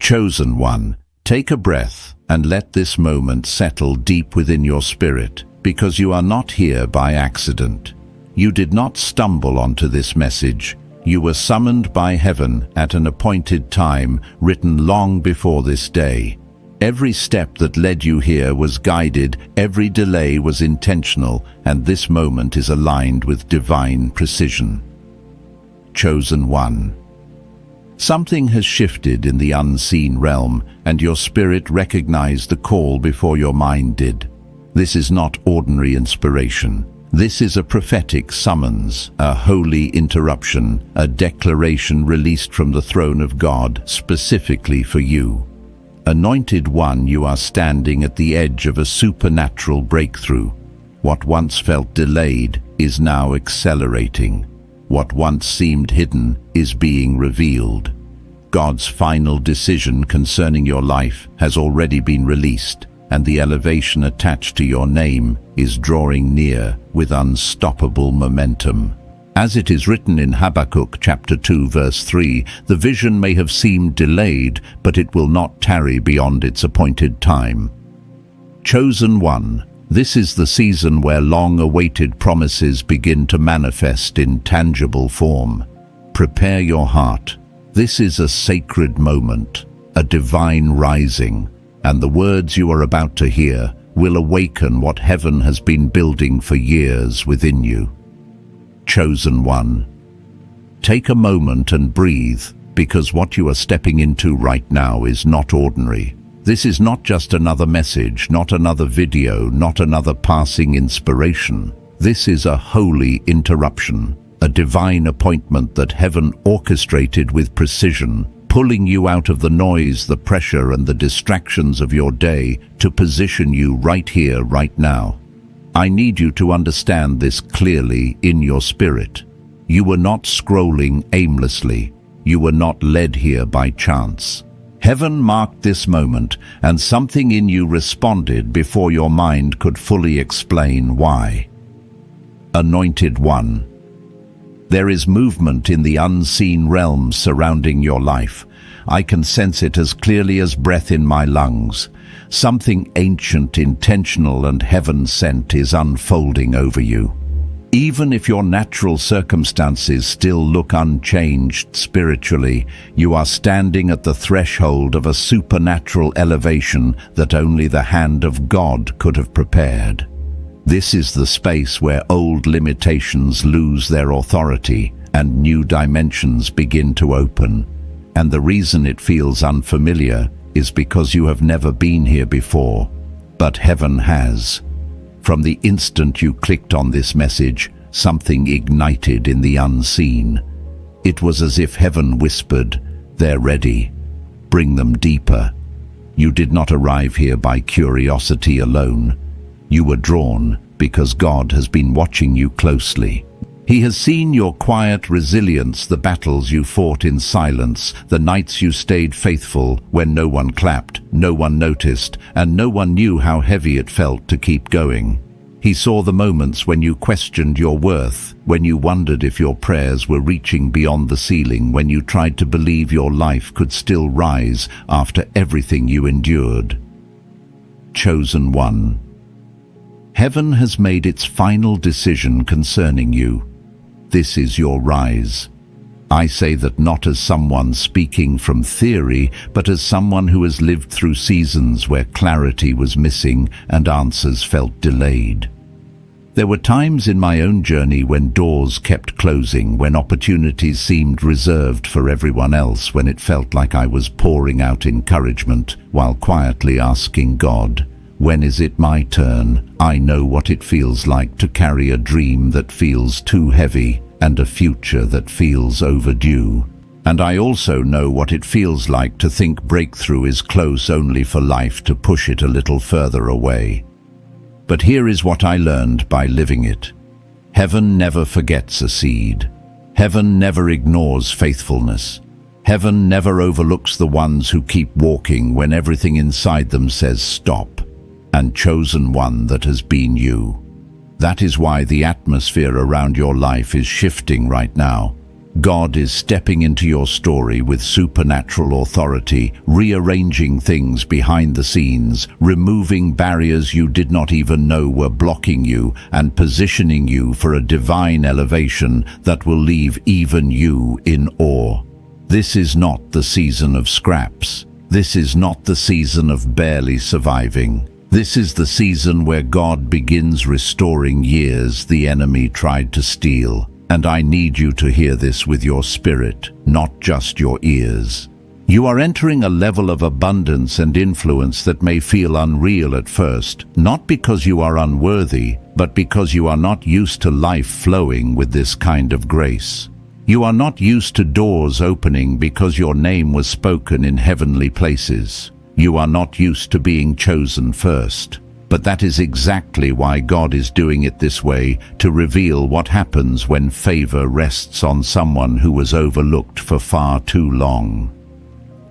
Chosen one, take a breath and let this moment settle deep within your spirit, because you are not here by accident. You did not stumble onto this message. You were summoned by heaven at an appointed time, written long before this day. Every step that led you here was guided, every delay was intentional, and this moment is aligned with divine precision. Chosen one. Something has shifted in the unseen realm, and your spirit recognized the call before your mind did. This is not ordinary inspiration. This is a prophetic summons, a holy interruption, a declaration released from the throne of God specifically for you. Anointed one, you are standing at the edge of a supernatural breakthrough. What once felt delayed is now accelerating. What once seemed hidden is being revealed. God's final decision concerning your life has already been released, and the elevation attached to your name is drawing near with unstoppable momentum. As it is written in Habakkuk chapter 2 verse 3, the vision may have seemed delayed, but it will not tarry beyond its appointed time. Chosen one, this is the season where long-awaited promises begin to manifest in tangible form. Prepare your heart. This is a sacred moment, a divine rising, and the words you are about to hear will awaken what heaven has been building for years within you. Chosen one, take a moment and breathe, because what you are stepping into right now is not ordinary. This is not just another message, not another video, not another passing inspiration. This is a holy interruption, a divine appointment that heaven orchestrated with precision, pulling you out of the noise, the pressure, and the distractions of your day to position you right here, right now. I need you to understand this clearly in your spirit. You were not scrolling aimlessly. You were not led here by chance. Heaven marked this moment, and something in you responded before your mind could fully explain why. Anointed one. There is movement in the unseen realms surrounding your life. I can sense it as clearly as breath in my lungs. Something ancient, intentional, and heaven-sent is unfolding over you. Even if your natural circumstances still look unchanged spiritually, you are standing at the threshold of a supernatural elevation that only the hand of God could have prepared. This is the space where old limitations lose their authority and new dimensions begin to open. And the reason it feels unfamiliar is because you have never been here before, but heaven has. From the instant you clicked on this message, something ignited in the unseen. It was as if heaven whispered, "They're ready. Bring them deeper." You did not arrive here by curiosity alone. You were drawn because God has been watching you closely. He has seen your quiet resilience, the battles you fought in silence, the nights you stayed faithful when no one clapped, no one noticed, and no one knew how heavy it felt to keep going. He saw the moments when you questioned your worth, when you wondered if your prayers were reaching beyond the ceiling, when you tried to believe your life could still rise after everything you endured. Chosen one. Heaven has made its final decision concerning you. This is your rise. I say that not as someone speaking from theory, but as someone who has lived through seasons where clarity was missing and answers felt delayed. There were times in my own journey when doors kept closing, when opportunities seemed reserved for everyone else, when it felt like I was pouring out encouragement while quietly asking God, "When is it my turn?" I know what it feels like to carry a dream that feels too heavy and a future that feels overdue. And I also know what it feels like to think breakthrough is close only for life to push it a little further away. But here is what I learned by living it. Heaven never forgets a seed. Heaven never ignores faithfulness. Heaven never overlooks the ones who keep walking when everything inside them says stop. And chosen one, that has been you. That is why the atmosphere around your life is shifting right now. God is stepping into your story with supernatural authority, rearranging things behind the scenes, removing barriers you did not even know were blocking you, and positioning you for a divine elevation that will leave even you in awe. This is not the season of scraps. This is not the season of barely surviving. This is the season where God begins restoring years the enemy tried to steal. And I need you to hear this with your spirit, not just your ears. You are entering a level of abundance and influence that may feel unreal at first, not because you are unworthy, but because you are not used to life flowing with this kind of grace. You are not used to doors opening because your name was spoken in heavenly places. You are not used to being chosen first. But that is exactly why God is doing it this way, to reveal what happens when favor rests on someone who was overlooked for far too long.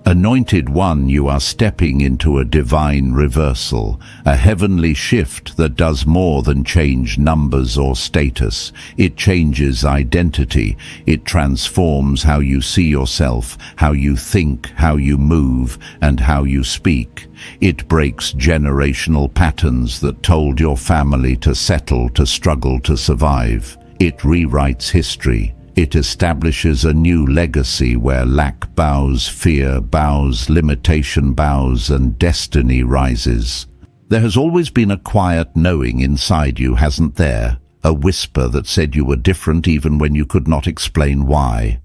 Anointed One, you are stepping into a divine reversal, a heavenly shift that does more than change numbers or status. It changes identity. It transforms how you see yourself, how you think, how you move, and how you speak. It breaks generational patterns that told your family to settle, to struggle, to survive. It rewrites history. It establishes a new legacy where lack bows, fear bows, limitation bows, and destiny rises. There has always been a quiet knowing inside you, hasn't there? A whisper that said you were different even when you could not explain why.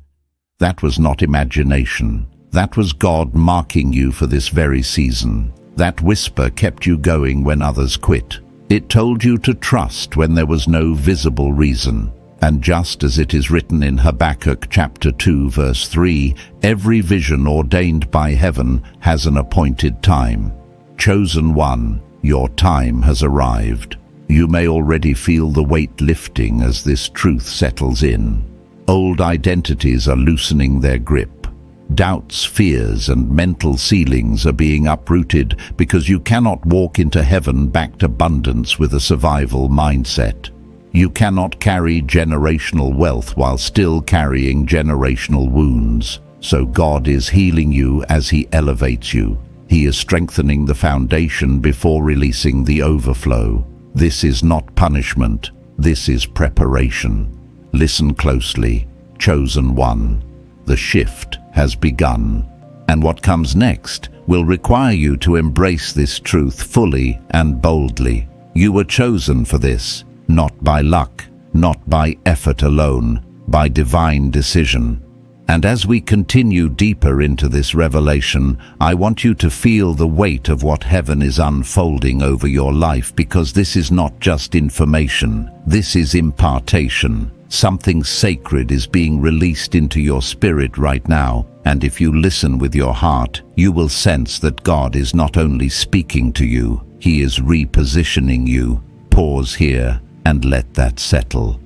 That was not imagination. That was God marking you for this very season. That whisper kept you going when others quit. It told you to trust when there was no visible reason. And just as it is written in Habakkuk chapter 2 verse 3, every vision ordained by heaven has an appointed time. Chosen One, your time has arrived. You may already feel the weight lifting as this truth settles in. Old identities are loosening their grip. Doubts, fears, and mental ceilings are being uprooted because you cannot walk into heaven-backed abundance with a survival mindset. You cannot carry generational wealth while still carrying generational wounds. So God is healing you as He elevates you. He is strengthening the foundation before releasing the overflow. This is not punishment. This is preparation. Listen closely, Chosen One. The shift has begun. And what comes next will require you to embrace this truth fully and boldly. You were chosen for this. Not by luck, not by effort alone, by divine decision. And as we continue deeper into this revelation, I want you to feel the weight of what heaven is unfolding over your life, because this is not just information, this is impartation. Something sacred is being released into your spirit right now, and if you listen with your heart, you will sense that God is not only speaking to you, He is repositioning you. Pause here and let that settle.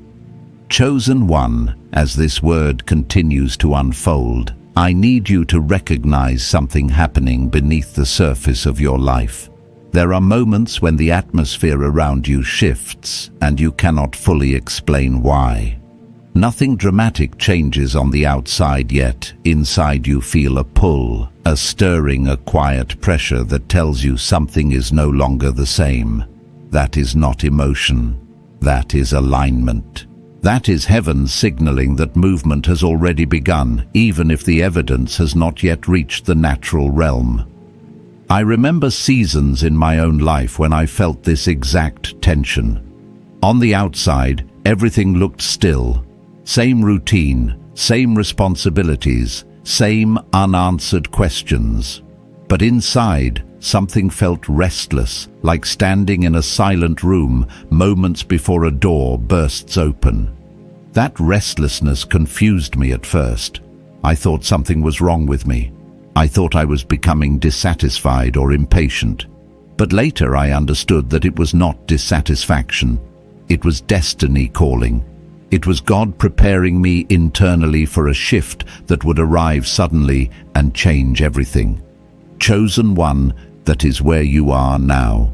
Chosen One, as this word continues to unfold, I need you to recognize something happening beneath the surface of your life. There are moments when the atmosphere around you shifts and you cannot fully explain why. Nothing dramatic changes on the outside, yet inside you feel a pull, a stirring, a quiet pressure that tells you something is no longer the same. That is not emotion. That is alignment. That is heaven signaling that movement has already begun, even if the evidence has not yet reached the natural realm. I remember seasons in my own life when I felt this exact tension. On the outside, everything looked still. Same routine, same responsibilities, same unanswered questions. But inside, something felt restless, like standing in a silent room moments before a door bursts open. That restlessness confused me at first. I thought something was wrong with me. I thought I was becoming dissatisfied or impatient. But later I understood that it was not dissatisfaction. It was destiny calling. It was God preparing me internally for a shift that would arrive suddenly and change everything. Chosen One, that is where you are now.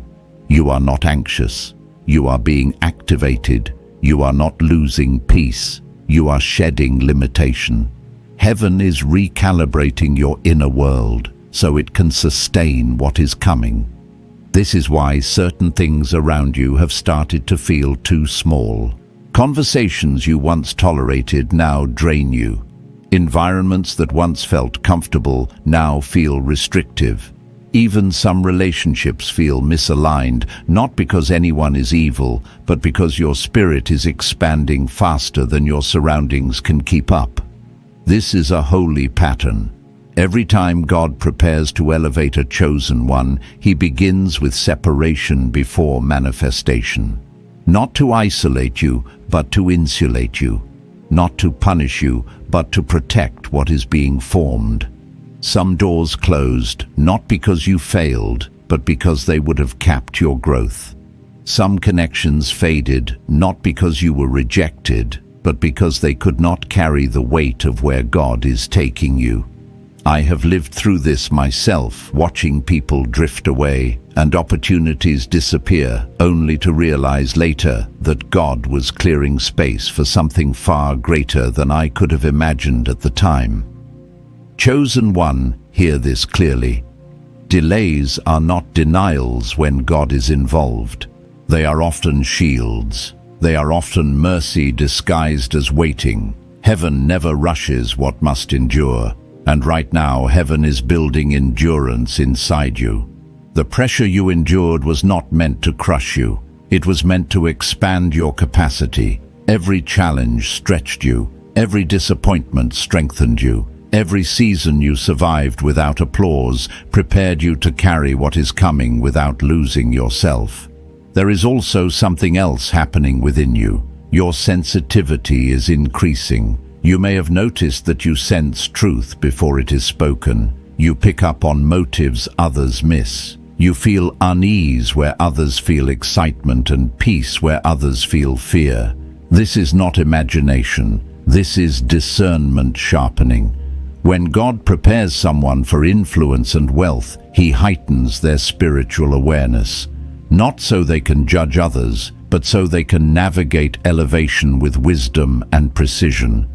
You are not anxious. You are being activated. You are not losing peace. You are shedding limitation. Heaven is recalibrating your inner world so it can sustain what is coming. This is why certain things around you have started to feel too small. Conversations you once tolerated now drain you. Environments that once felt comfortable now feel restrictive. Even some relationships feel misaligned, not because anyone is evil, but because your spirit is expanding faster than your surroundings can keep up. This is a holy pattern. Every time God prepares to elevate a chosen one, he begins with separation before manifestation. Not to isolate you, but to insulate you. Not to punish you, but to protect what is being formed. Some doors closed, not because you failed, but because they would have capped your growth. Some connections faded, not because you were rejected, but because they could not carry the weight of where God is taking you. I have lived through this myself, watching people drift away and opportunities disappear, only to realize later that God was clearing space for something far greater than I could have imagined at the time. Chosen one, hear this clearly. Delays are not denials when God is involved. They are often shields. They are often mercy disguised as waiting. Heaven never rushes what must endure. And right now, heaven is building endurance inside you. The pressure you endured was not meant to crush you. It was meant to expand your capacity. Every challenge stretched you. Every disappointment strengthened you. Every season you survived without applause prepared you to carry what is coming without losing yourself. There is also something else happening within you. Your sensitivity is increasing. You may have noticed that you sense truth before it is spoken. You pick up on motives others miss. You feel unease where others feel excitement and peace where others feel fear. This is not imagination. This is discernment sharpening. When God prepares someone for influence and wealth, he heightens their spiritual awareness. Not so they can judge others, but so they can navigate elevation with wisdom and precision.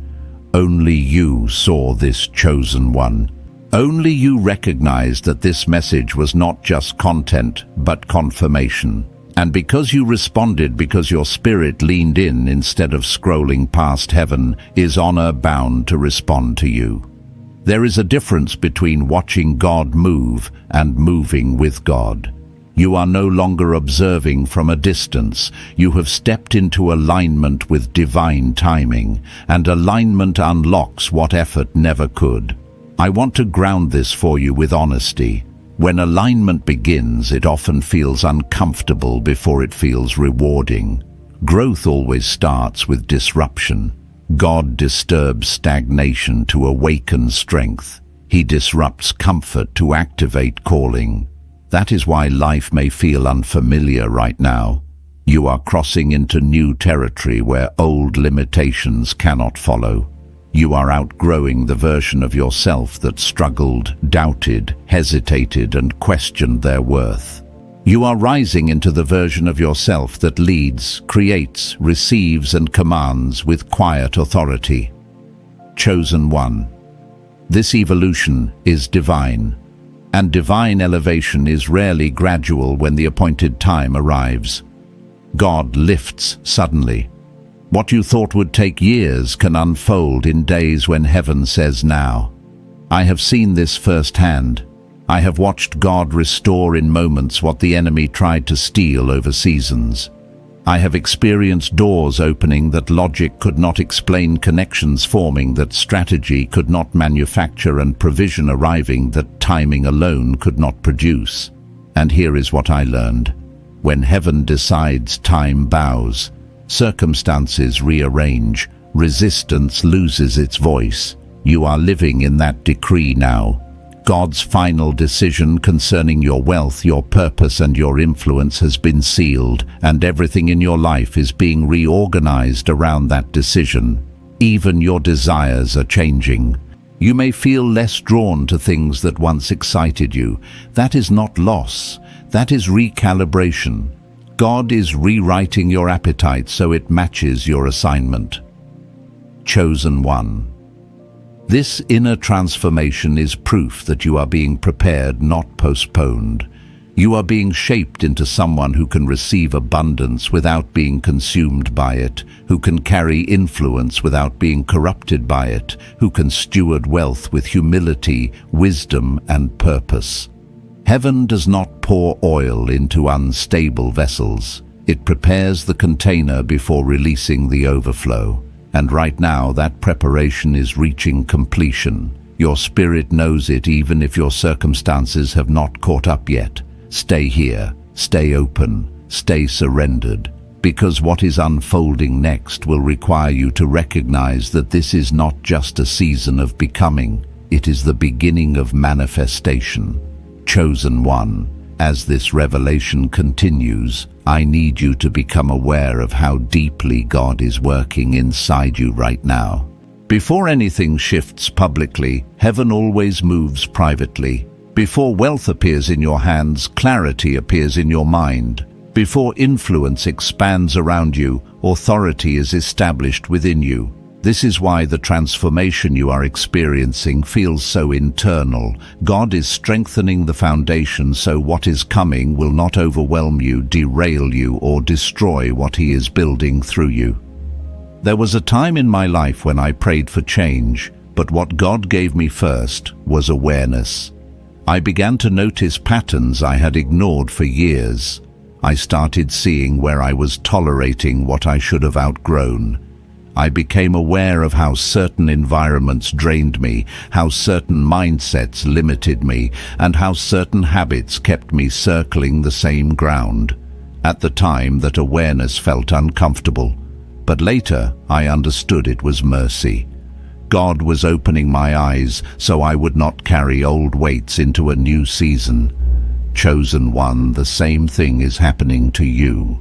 Only you saw this chosen one. Only you recognized that this message was not just content, but confirmation. And because you responded, because your spirit leaned in instead of scrolling past heaven, is honor bound to respond to you. There is a difference between watching God move and moving with God. You are no longer observing from a distance. You have stepped into alignment with divine timing, and alignment unlocks what effort never could. I want to ground this for you with honesty. When alignment begins, it often feels uncomfortable before it feels rewarding. Growth always starts with disruption. God disturbs stagnation to awaken strength. He disrupts comfort to activate calling. That is why life may feel unfamiliar right now. You are crossing into new territory where old limitations cannot follow. You are outgrowing the version of yourself that struggled, doubted, hesitated, and questioned their worth. You are rising into the version of yourself that leads, creates, receives, and commands with quiet authority. Chosen one. This evolution is divine, and divine elevation is rarely gradual when the appointed time arrives. God lifts suddenly. What you thought would take years can unfold in days when heaven says now. I have seen this firsthand. I have watched God restore in moments what the enemy tried to steal over seasons. I have experienced doors opening that logic could not explain, connections forming that strategy could not manufacture, and provision arriving that timing alone could not produce. And here is what I learned. When heaven decides, time bows. Circumstances rearrange. Resistance loses its voice. You are living in that decree now. God's final decision concerning your wealth, your purpose, and your influence has been sealed, and everything in your life is being reorganized around that decision. Even your desires are changing. You may feel less drawn to things that once excited you. That is not loss. That is recalibration. God is rewriting your appetite so it matches your assignment. Chosen one. This inner transformation is proof that you are being prepared, not postponed. You are being shaped into someone who can receive abundance without being consumed by it, who can carry influence without being corrupted by it, who can steward wealth with humility, wisdom, and purpose. Heaven does not pour oil into unstable vessels. It prepares the container before releasing the overflow. And right now, that preparation is reaching completion. Your spirit knows it even if your circumstances have not caught up yet. Stay here, stay open, stay surrendered, because what is unfolding next will require you to recognize that this is not just a season of becoming, it is the beginning of manifestation. Chosen one, as this revelation continues, I need you to become aware of how deeply God is working inside you right now. Before anything shifts publicly, heaven always moves privately. Before wealth appears in your hands, clarity appears in your mind. Before influence expands around you, authority is established within you. This is why the transformation you are experiencing feels so internal. God is strengthening the foundation so what is coming will not overwhelm you, derail you, or destroy what He is building through you. There was a time in my life when I prayed for change, but what God gave me first was awareness. I began to notice patterns I had ignored for years. I started seeing where I was tolerating what I should have outgrown. I became aware of how certain environments drained me, how certain mindsets limited me, and how certain habits kept me circling the same ground. At the time, that awareness felt uncomfortable, but later I understood it was mercy. God was opening my eyes so I would not carry old weights into a new season. Chosen one, the same thing is happening to you.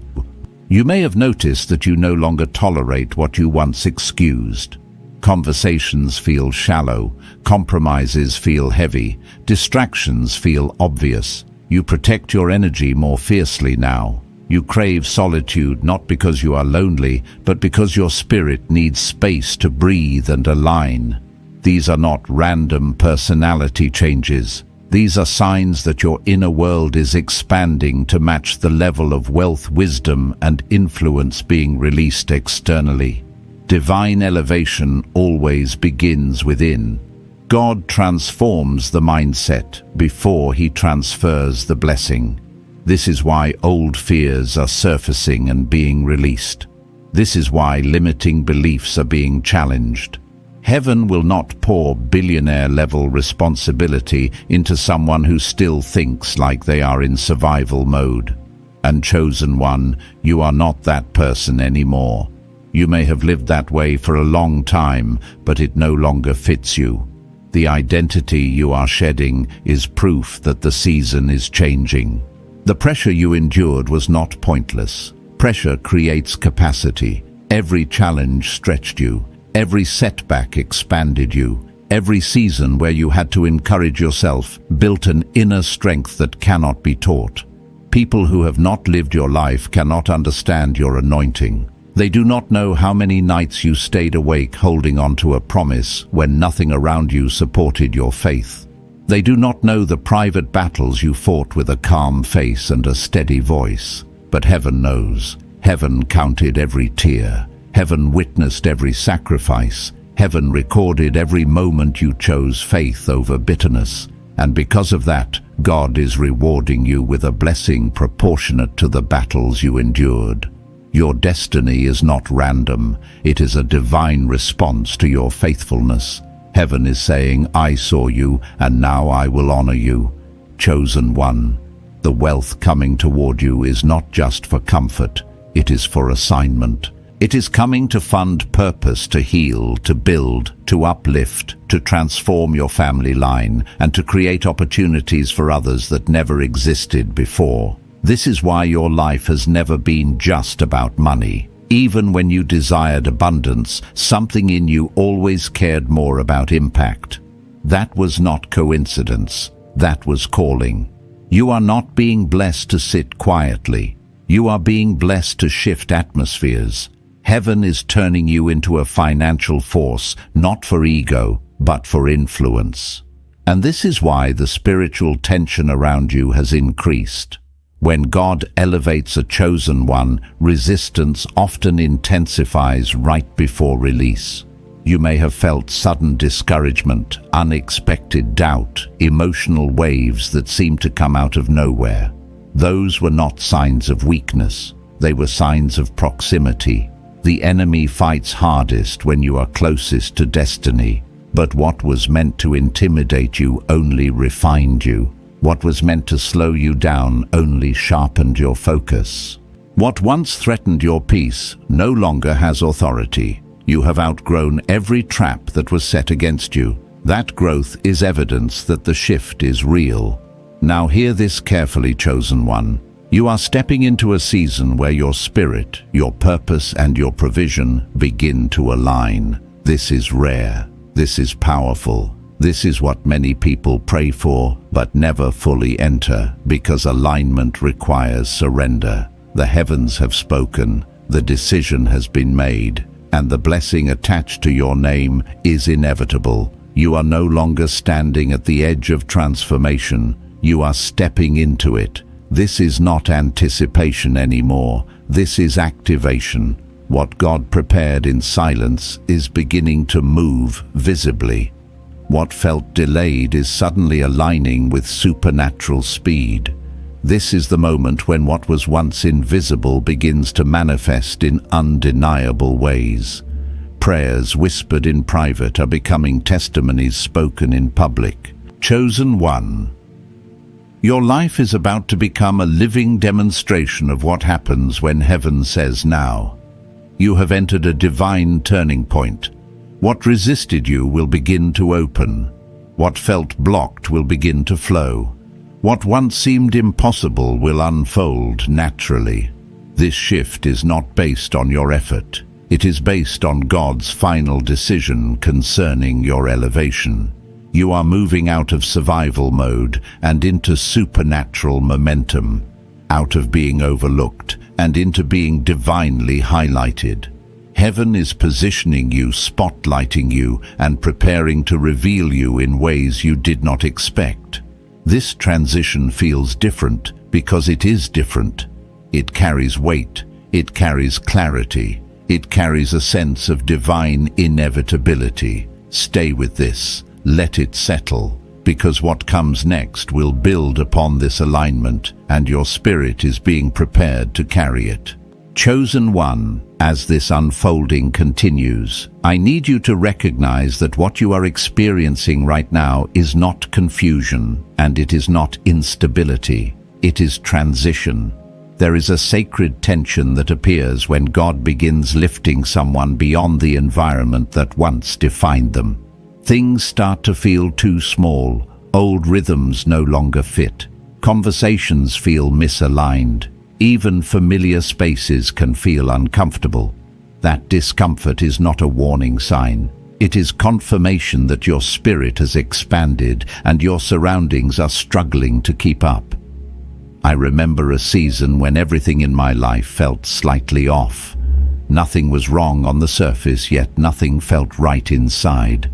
You may have noticed that you no longer tolerate what you once excused. Conversations feel shallow, compromises feel heavy, distractions feel obvious. You protect your energy more fiercely now. You crave solitude not because you are lonely, but because your spirit needs space to breathe and align. These are not random personality changes. These are signs that your inner world is expanding to match the level of wealth, wisdom, and influence being released externally. Divine elevation always begins within. God transforms the mindset before He transfers the blessing. This is why old fears are surfacing and being released. This is why limiting beliefs are being challenged. Heaven will not pour billionaire-level responsibility into someone who still thinks like they are in survival mode. And chosen one, you are not that person anymore. You may have lived that way for a long time, but it no longer fits you. The identity you are shedding is proof that the season is changing. The pressure you endured was not pointless. Pressure creates capacity. Every challenge stretched you. Every setback expanded you. Every season where you had to encourage yourself built an inner strength that cannot be taught. People who have not lived your life cannot understand your anointing. They do not know how many nights you stayed awake holding on to a promise when nothing around you supported your faith. They do not know the private battles you fought with a calm face and a steady voice. But heaven knows. Heaven counted every tear. Heaven witnessed every sacrifice. Heaven recorded every moment you chose faith over bitterness. And because of that, God is rewarding you with a blessing proportionate to the battles you endured. Your destiny is not random. It is a divine response to your faithfulness. Heaven is saying, I saw you, and now I will honor you. Chosen one, the wealth coming toward you is not just for comfort. It is for assignment. It is coming to fund purpose, to heal, to build, to uplift, to transform your family line, and to create opportunities for others that never existed before. This is why your life has never been just about money. Even when you desired abundance, something in you always cared more about impact. That was not coincidence. That was calling. You are not being blessed to sit quietly. You are being blessed to shift atmospheres. Heaven is turning you into a financial force, not for ego, but for influence. And this is why the spiritual tension around you has increased. When God elevates a chosen one, resistance often intensifies right before release. You may have felt sudden discouragement, unexpected doubt, emotional waves that seem to come out of nowhere. Those were not signs of weakness. They were signs of proximity. The enemy fights hardest when you are closest to destiny. But what was meant to intimidate you only refined you. What was meant to slow you down only sharpened your focus. What once threatened your peace no longer has authority. You have outgrown every trap that was set against you. That growth is evidence that the shift is real. Now hear this carefully, chosen one. You are stepping into a season where your spirit, your purpose, and your provision begin to align. This is rare. This is powerful. This is what many people pray for, but never fully enter, because alignment requires surrender. The heavens have spoken. The decision has been made. And the blessing attached to your name is inevitable. You are no longer standing at the edge of transformation. You are stepping into it. This is not anticipation anymore. This is activation. What God prepared in silence is beginning to move visibly. What felt delayed is suddenly aligning with supernatural speed. This is the moment when what was once invisible begins to manifest in undeniable ways. Prayers whispered in private are becoming testimonies spoken in public. Chosen one. Your life is about to become a living demonstration of what happens when heaven says now. You have entered a divine turning point. What resisted you will begin to open. What felt blocked will begin to flow. What once seemed impossible will unfold naturally. This shift is not based on your effort. It is based on God's final decision concerning your elevation. You are moving out of survival mode and into supernatural momentum, out of being overlooked and into being divinely highlighted. Heaven is positioning you, spotlighting you, and preparing to reveal you in ways you did not expect. This transition feels different because it is different. It carries weight, it carries clarity, it carries a sense of divine inevitability. Stay with this, let it settle, because what comes next will build upon this alignment, and your spirit is being prepared to carry it. Chosen one, as this unfolding continues, I need you to recognize that what you are experiencing right now is not confusion, and it is not instability. It is transition. There is a sacred tension that appears when God begins lifting someone beyond the environment that once defined them. Things start to feel too small. Old rhythms no longer fit. Conversations feel misaligned. Even familiar spaces can feel uncomfortable. That discomfort is not a warning sign. It is confirmation that your spirit has expanded and your surroundings are struggling to keep up. I remember a season when everything in my life felt slightly off. Nothing was wrong on the surface, yet nothing felt right inside.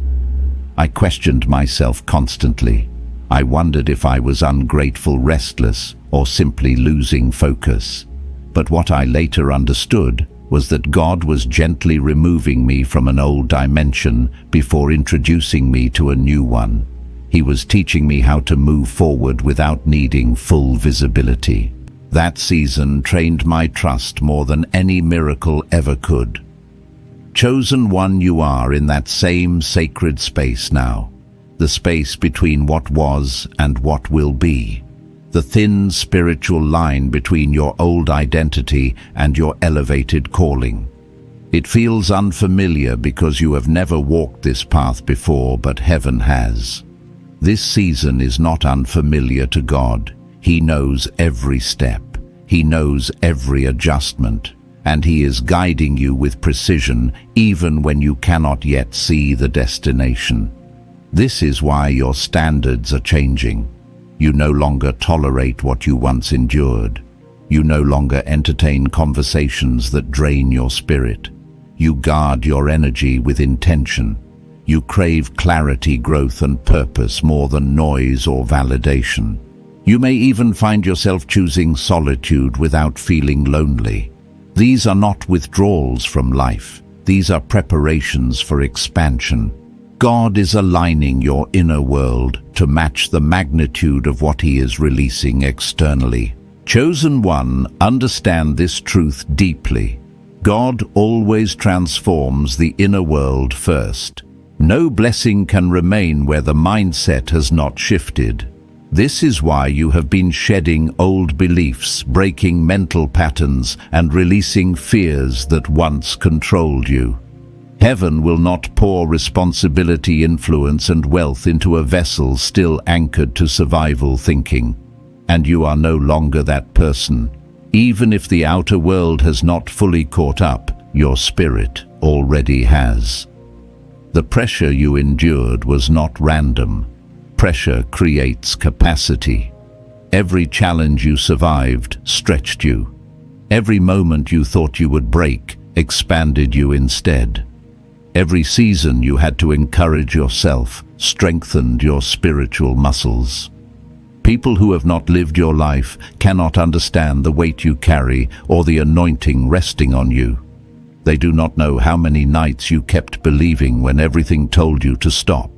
I questioned myself constantly. I wondered if I was ungrateful, restless, or simply losing focus. But what I later understood was that God was gently removing me from an old dimension before introducing me to a new one. He was teaching me how to move forward without needing full visibility. That season trained my trust more than any miracle ever could. Chosen one, you are in that same sacred space now. The space between what was and what will be. The thin spiritual line between your old identity and your elevated calling. It feels unfamiliar because you have never walked this path before, but heaven has. This season is not unfamiliar to God. He knows every step. He knows every adjustment. And He is guiding you with precision even when you cannot yet see the destination. This is why your standards are changing. You no longer tolerate what you once endured. You no longer entertain conversations that drain your spirit. You guard your energy with intention. You crave clarity, growth, and purpose more than noise or validation. You may even find yourself choosing solitude without feeling lonely. These are not withdrawals from life. These are preparations for expansion. God is aligning your inner world to match the magnitude of what He is releasing externally. Chosen one, understand this truth deeply. God always transforms the inner world first. No blessing can remain where the mindset has not shifted. This is why you have been shedding old beliefs, breaking mental patterns, and releasing fears that once controlled you. Heaven will not pour responsibility, influence, and wealth into a vessel still anchored to survival thinking. And you are no longer that person. Even if the outer world has not fully caught up, your spirit already has. The pressure you endured was not random. Pressure creates capacity. Every challenge you survived stretched you. Every moment you thought you would break expanded you instead. Every season you had to encourage yourself strengthened your spiritual muscles. People who have not lived your life cannot understand the weight you carry or the anointing resting on you. They do not know how many nights you kept believing when everything told you to stop.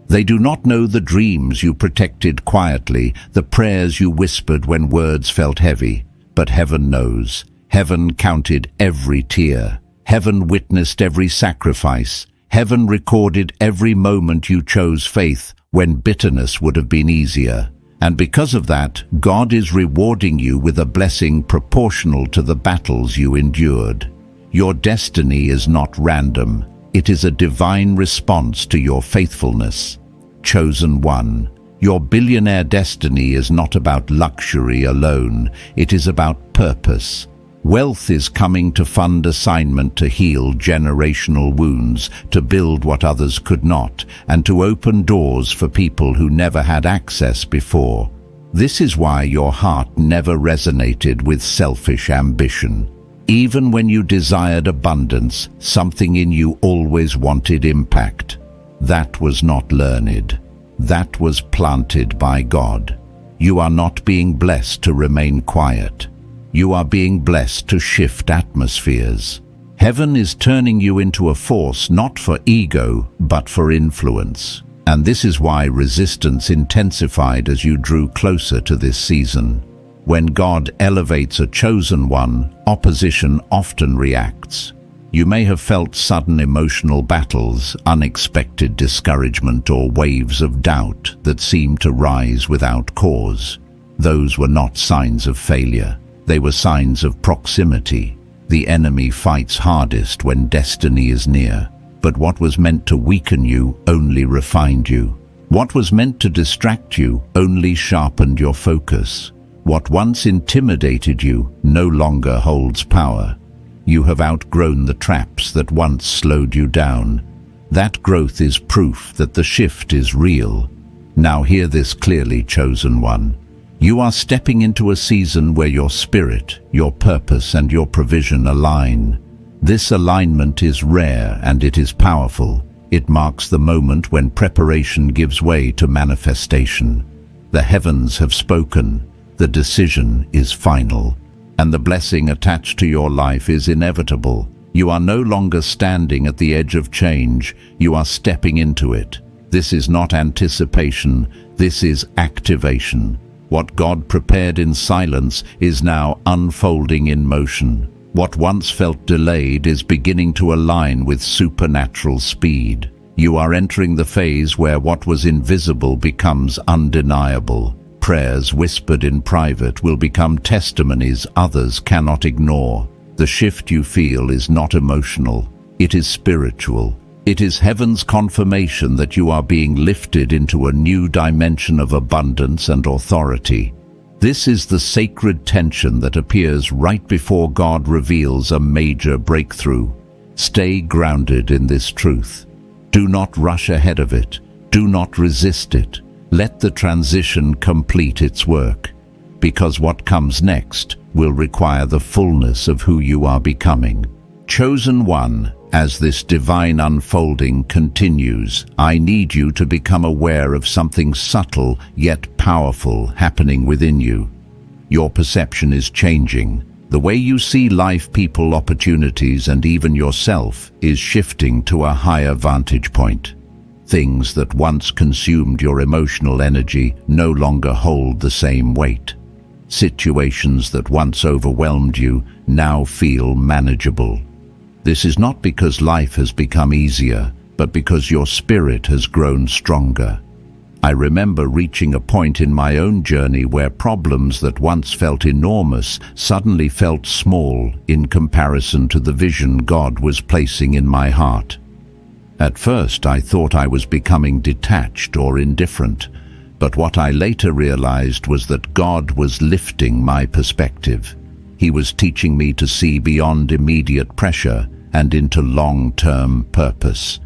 They do not know the dreams you protected quietly, the prayers you whispered when words felt heavy. But heaven knows. Heaven counted every tear. Heaven witnessed every sacrifice. Heaven recorded every moment you chose faith when bitterness would have been easier. And because of that, God is rewarding you with a blessing proportional to the battles you endured. Your destiny is not random. It is a divine response to your faithfulness. Chosen one, your billionaire destiny is not about luxury alone. It is about purpose. Wealth is coming to fund assignment to heal generational wounds, to build what others could not, and to open doors for people who never had access before. This is why your heart never resonated with selfish ambition. Even when you desired abundance, something in you always wanted impact. That was not learned. That was planted by God. You are not being blessed to remain quiet. You are being blessed to shift atmospheres. Heaven is turning you into a force not for ego, but for influence. And this is why resistance intensified as you drew closer to this season. When God elevates a chosen one, opposition often reacts. You may have felt sudden emotional battles, unexpected discouragement, or waves of doubt that seemed to rise without cause. Those were not signs of failure. They were signs of proximity. The enemy fights hardest when destiny is near. But what was meant to weaken you only refined you. What was meant to distract you only sharpened your focus. What once intimidated you no longer holds power. You have outgrown the traps that once slowed you down. That growth is proof that the shift is real. Now hear this clearly, chosen one. You are stepping into a season where your spirit, your purpose, and your provision align. This alignment is rare and it is powerful. It marks the moment when preparation gives way to manifestation. The heavens have spoken. The decision is final. And the blessing attached to your life is inevitable. You are no longer standing at the edge of change. You are stepping into it. This is not anticipation. This is activation. What God prepared in silence is now unfolding in motion. What once felt delayed is beginning to align with supernatural speed. You are entering the phase where what was invisible becomes undeniable. Prayers whispered in private will become testimonies others cannot ignore. The shift you feel is not emotional. It is spiritual. It is heaven's confirmation that you are being lifted into a new dimension of abundance and authority. This is the sacred tension that appears right before God reveals a major breakthrough. Stay grounded in this truth. Do not rush ahead of it. Do not resist it. Let the transition complete its work, because what comes next will require the fullness of who you are becoming. Chosen one, As this divine unfolding continues, I need you to become aware of something subtle yet powerful happening within you. Your perception is changing. The way you see life, people, opportunities, and even yourself is shifting to a higher vantage point. Things that once consumed your emotional energy no longer hold the same weight. Situations that once overwhelmed you now feel manageable. This is not because life has become easier, but because your spirit has grown stronger. I remember reaching a point in my own journey where problems that once felt enormous suddenly felt small in comparison to the vision God was placing in my heart. At first, I thought I was becoming detached or indifferent, but what I later realized was that God was lifting my perspective. He was teaching me to see beyond immediate pressure and into long-term purpose.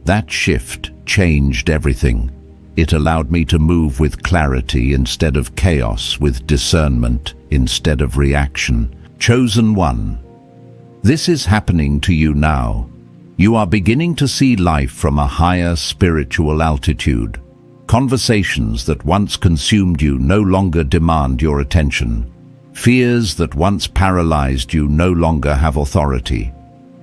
That shift changed everything. It allowed me to move with clarity instead of chaos, with discernment instead of reaction. Chosen one. This is happening to you now. You are beginning to see life from a higher spiritual altitude. Conversations that once consumed you no longer demand your attention. Fears that once paralyzed you no longer have authority.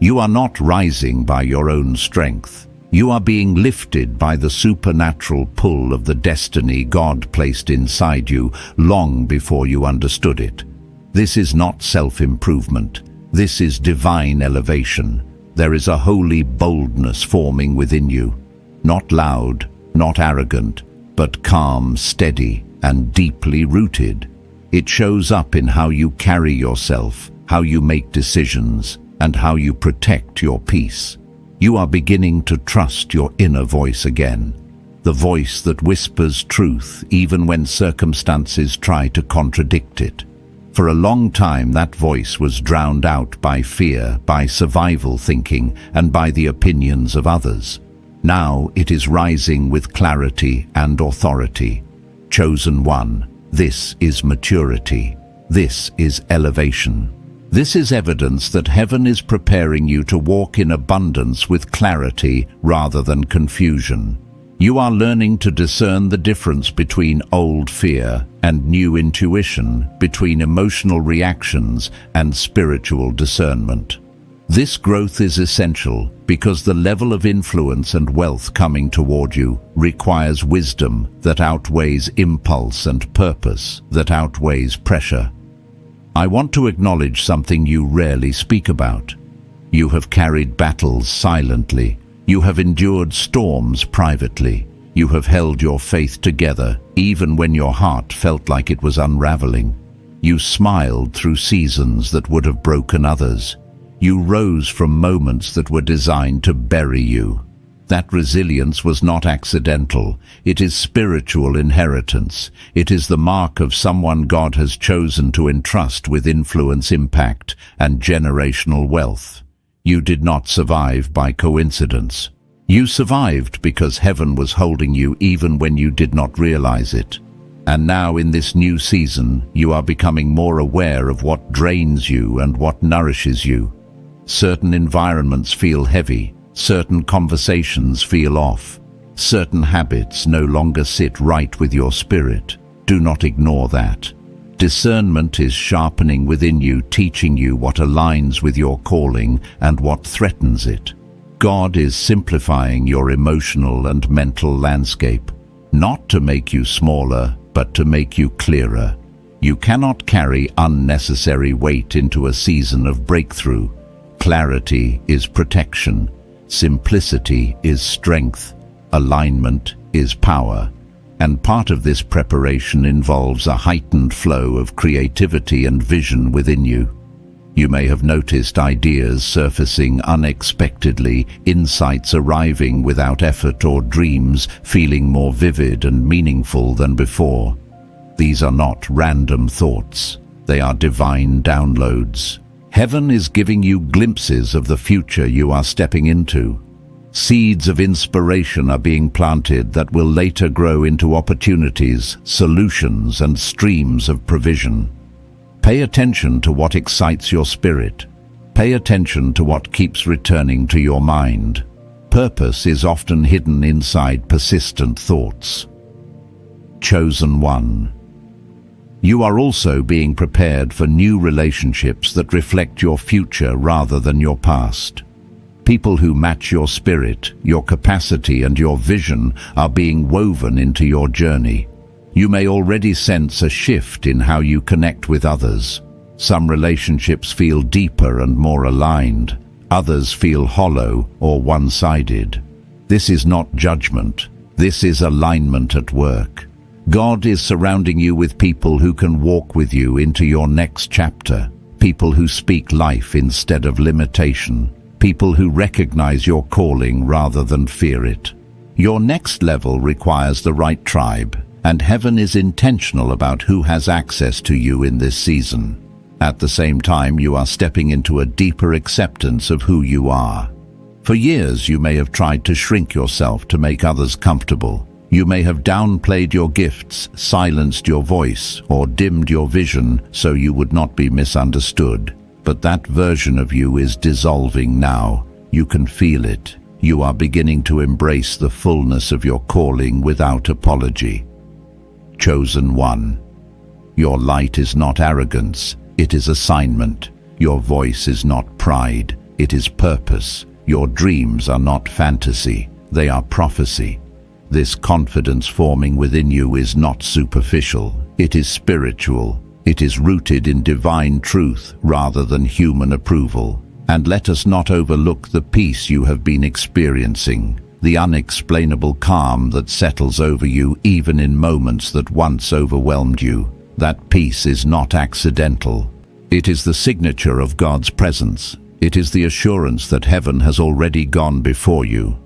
You are not rising by your own strength. You are being lifted by the supernatural pull of the destiny God placed inside you long before you understood it. This is not self-improvement. This is divine elevation. There is a holy boldness forming within you. Not loud, not arrogant, but calm, steady, and deeply rooted. It shows up in how you carry yourself, how you make decisions, and how you protect your peace. You are beginning to trust your inner voice again, the voice that whispers truth even when circumstances try to contradict it. For a long time, that voice was drowned out by fear, by survival thinking, and by the opinions of others. Now it is rising with clarity and authority. Chosen one, this is maturity. This is elevation. This is evidence that heaven is preparing you to walk in abundance with clarity rather than confusion. You are learning to discern the difference between old fear and new intuition, between emotional reactions and spiritual discernment. This growth is essential because the level of influence and wealth coming toward you requires wisdom that outweighs impulse and purpose that outweighs pressure. I want to acknowledge something you rarely speak about. You have carried battles silently. You have endured storms privately. You have held your faith together, even when your heart felt like it was unraveling. You smiled through seasons that would have broken others. You rose from moments that were designed to bury you. That resilience was not accidental. It is spiritual inheritance. It is the mark of someone God has chosen to entrust with influence, impact, and generational wealth. You did not survive by coincidence. You survived because heaven was holding you even when you did not realize it. And now in this new season, you are becoming more aware of what drains you and what nourishes you. Certain environments feel heavy. Certain conversations feel off. Certain habits no longer sit right with your spirit. Do not ignore that. Discernment is sharpening within you, teaching you what aligns with your calling and what threatens it. God is simplifying your emotional and mental landscape, not to make you smaller, but to make you clearer. You cannot carry unnecessary weight into a season of breakthrough. Clarity is protection. Simplicity is strength. Alignment is power. And part of this preparation involves a heightened flow of creativity and vision within you. You may have noticed ideas surfacing unexpectedly, insights arriving without effort, or dreams feeling more vivid and meaningful than before. These are not random thoughts. They are divine downloads. Heaven is giving you glimpses of the future you are stepping into. Seeds of inspiration are being planted that will later grow into opportunities, solutions, and streams of provision. Pay attention to what excites your spirit. Pay attention to what keeps returning to your mind. Purpose is often hidden inside persistent thoughts. Chosen one. You are also being prepared for new relationships that reflect your future rather than your past. People who match your spirit, your capacity, and your vision are being woven into your journey. You may already sense a shift in how you connect with others. Some relationships feel deeper and more aligned. Others feel hollow or one-sided. This is not judgment. This is alignment at work. God is surrounding you with people who can walk with you into your next chapter. People who speak life instead of limitation. People who recognize your calling rather than fear it. Your next level requires the right tribe, and heaven is intentional about who has access to you in this season. At the same time, you are stepping into a deeper acceptance of who you are. For years, you may have tried to shrink yourself to make others comfortable. You may have downplayed your gifts, silenced your voice, or dimmed your vision so you would not be misunderstood. But that version of you is dissolving now. You can feel it. You are beginning to embrace the fullness of your calling without apology. Chosen one. Your light is not arrogance. It is assignment. Your voice is not pride. It is purpose. Your dreams are not fantasy. They are prophecy. This confidence forming within you is not superficial. It is spiritual. It is rooted in divine truth rather than human approval. And let us not overlook the peace you have been experiencing, the unexplainable calm that settles over you even in moments that once overwhelmed you. That peace is not accidental. It is the signature of God's presence. It is the assurance that heaven has already gone before you.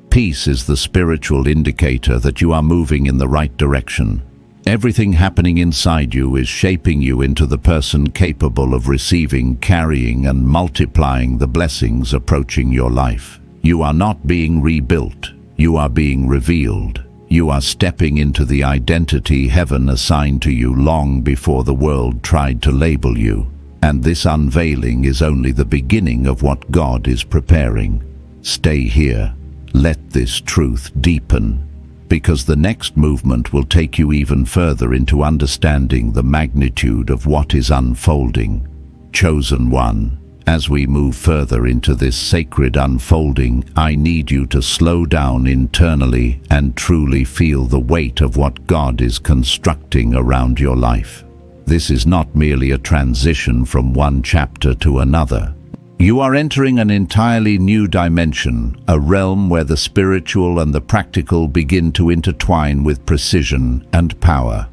Peace is the spiritual indicator that you are moving in the right direction. Everything happening inside you is shaping you into the person capable of receiving, carrying, and multiplying the blessings approaching your life. You are not being rebuilt. You are being revealed. You are stepping into the identity heaven assigned to you long before the world tried to label you. And this unveiling is only the beginning of what God is preparing. Stay here. Let this truth deepen, because the next movement will take you even further into understanding the magnitude of what is unfolding. Chosen one. As we move further into this sacred unfolding, I need you to slow down internally and truly feel the weight of what God is constructing around your life. This is not merely a transition from one chapter to another. You are entering an entirely new dimension, a realm where the spiritual and the practical begin to intertwine with precision and power.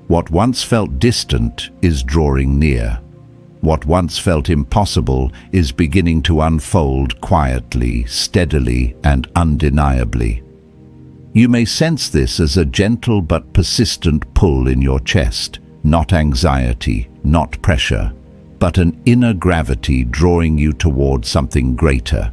What once felt distant is drawing near. What once felt impossible is beginning to unfold quietly, steadily, and undeniably. You may sense this as a gentle but persistent pull in your chest, not anxiety, not pressure, but an inner gravity drawing you toward something greater.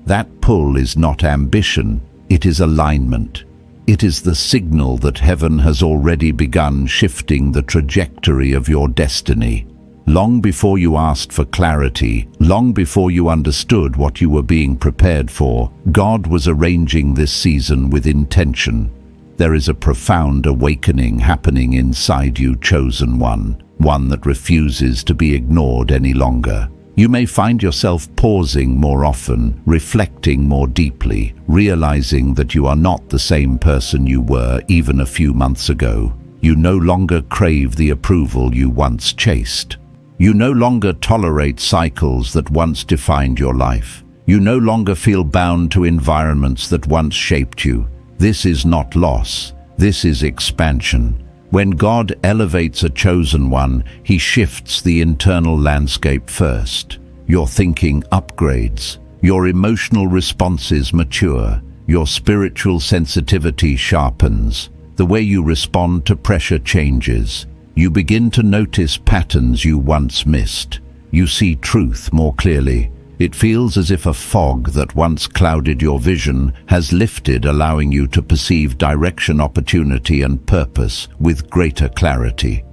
That pull is not ambition, it is alignment. It is the signal that heaven has already begun shifting the trajectory of your destiny. Long before you asked for clarity, long before you understood what you were being prepared for, God was arranging this season with intention. There is a profound awakening happening inside you, chosen one that refuses to be ignored any longer. You may find yourself pausing more often, reflecting more deeply, realizing that you are not the same person you were even a few months ago. You no longer crave the approval you once chased. You no longer tolerate cycles that once defined your life. You no longer feel bound to environments that once shaped you. This is not loss. This is expansion. When God elevates a chosen one, He shifts the internal landscape first. Your thinking upgrades. Your emotional responses mature. Your spiritual sensitivity sharpens. The way you respond to pressure changes. You begin to notice patterns you once missed. You see truth more clearly. It feels as if a fog that once clouded your vision has lifted, allowing you to perceive direction, opportunity, and purpose with greater clarity.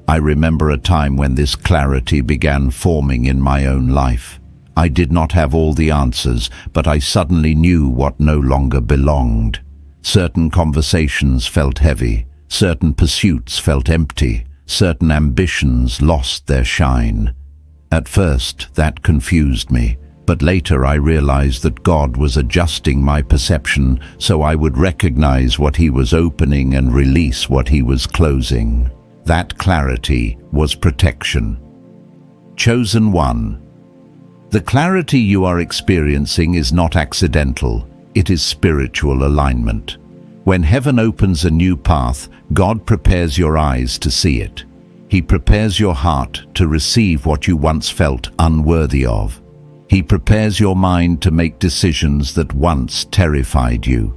I remember a time when this clarity began forming in my own life. I did not have all the answers, but I suddenly knew what no longer belonged. Certain conversations felt heavy, certain pursuits felt empty, certain ambitions lost their shine. At first, that confused me, but later I realized that God was adjusting my perception so I would recognize what He was opening and release what He was closing. That clarity was protection. Chosen one. The clarity you are experiencing is not accidental, it is spiritual alignment. When heaven opens a new path, God prepares your eyes to see it. He prepares your heart to receive what you once felt unworthy of. He prepares your mind to make decisions that once terrified you.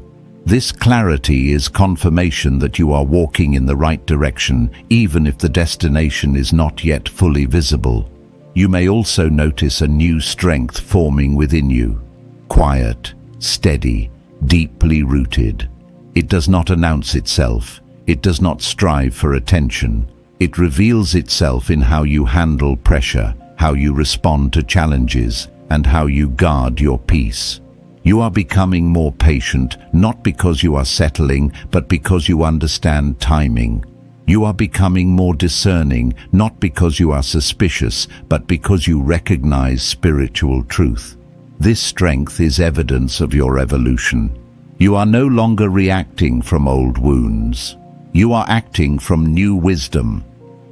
This clarity is confirmation that you are walking in the right direction, even if the destination is not yet fully visible. You may also notice a new strength forming within you. Quiet, steady, deeply rooted. It does not announce itself. It does not strive for attention. It reveals itself in how you handle pressure, how you respond to challenges, and how you guard your peace. You are becoming more patient, not because you are settling, but because you understand timing. You are becoming more discerning, not because you are suspicious, but because you recognize spiritual truth. This strength is evidence of your evolution. You are no longer reacting from old wounds. You are acting from new wisdom.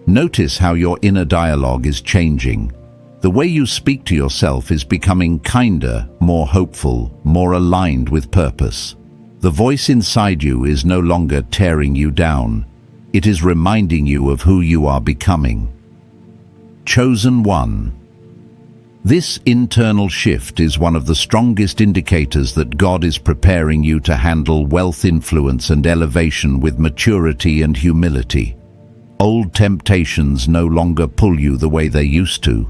Notice how your inner dialogue is changing. The way you speak to yourself is becoming kinder, more hopeful, more aligned with purpose. The voice inside you is no longer tearing you down. It is reminding you of who you are becoming. Chosen one. This internal shift is one of the strongest indicators that God is preparing you to handle wealth, influence, and elevation with maturity and humility. Old temptations no longer pull you the way they used to.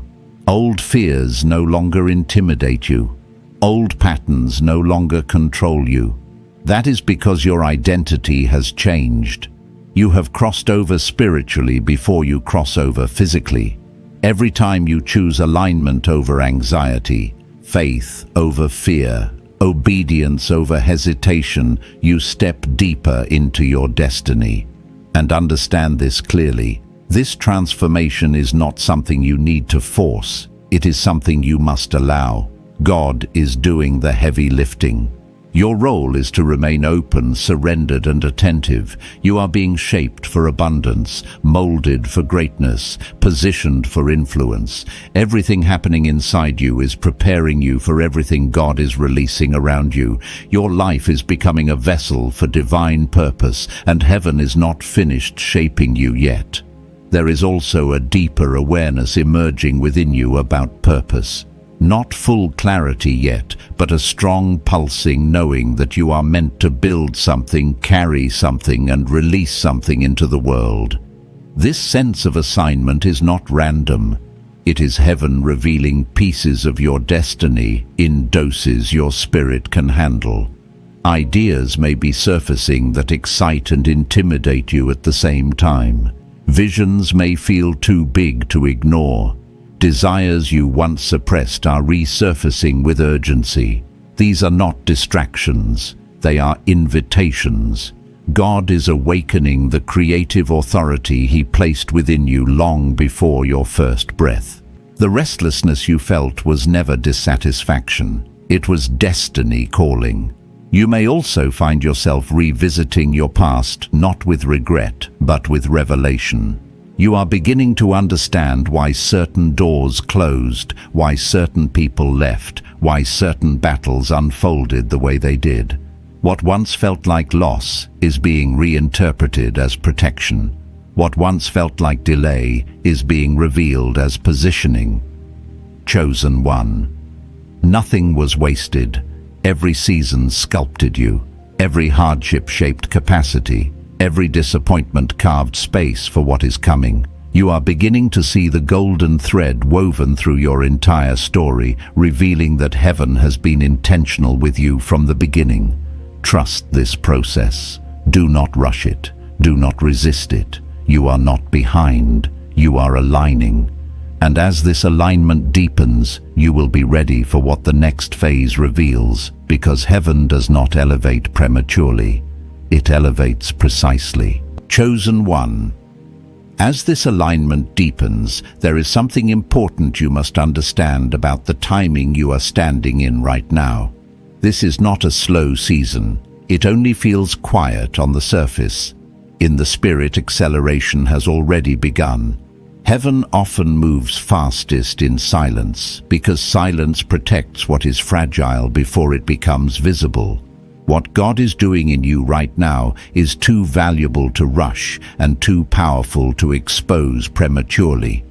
Old fears no longer intimidate you. Old patterns no longer control you. That is because your identity has changed. You have crossed over spiritually before you cross over physically. Every time you choose alignment over anxiety, faith over fear, obedience over hesitation, you step deeper into your destiny. And understand this clearly. This transformation is not something you need to force. It is something you must allow. God is doing the heavy lifting. Your role is to remain open, surrendered, and attentive. You are being shaped for abundance, molded for greatness, positioned for influence. Everything happening inside you is preparing you for everything God is releasing around you. Your life is becoming a vessel for divine purpose, and heaven is not finished shaping you yet. There is also a deeper awareness emerging within you about purpose. Not full clarity yet, but a strong pulsing knowing that you are meant to build something, carry something, and release something into the world. This sense of assignment is not random. It is heaven revealing pieces of your destiny in doses your spirit can handle. Ideas may be surfacing that excite and intimidate you at the same time. Visions may feel too big to ignore. Desires you once suppressed are resurfacing with urgency. These are not distractions, they are invitations. God is awakening the creative authority He placed within you long before your first breath. The restlessness you felt was never dissatisfaction. It was destiny calling. You may also find yourself revisiting your past, not with regret, but with revelation. You are beginning to understand why certain doors closed, why certain people left, why certain battles unfolded the way they did. What once felt like loss is being reinterpreted as protection. What once felt like delay is being revealed as positioning. Chosen one. Nothing was wasted. Every season sculpted you. Every hardship shaped capacity. Every disappointment carved space for what is coming. You are beginning to see the golden thread woven through your entire story, revealing that heaven has been intentional with you from the beginning. Trust this process. Do not rush it. Do not resist it. You are not behind. You are aligning. And as this alignment deepens, you will be ready for what the next phase reveals, because heaven does not elevate prematurely. It elevates precisely. Chosen one. As this alignment deepens, there is something important you must understand about the timing you are standing in right now. This is not a slow season. It only feels quiet on the surface. In the spirit, acceleration has already begun. Heaven often moves fastest in silence, because silence protects what is fragile before it becomes visible. What God is doing in you right now is too valuable to rush and too powerful to expose prematurely.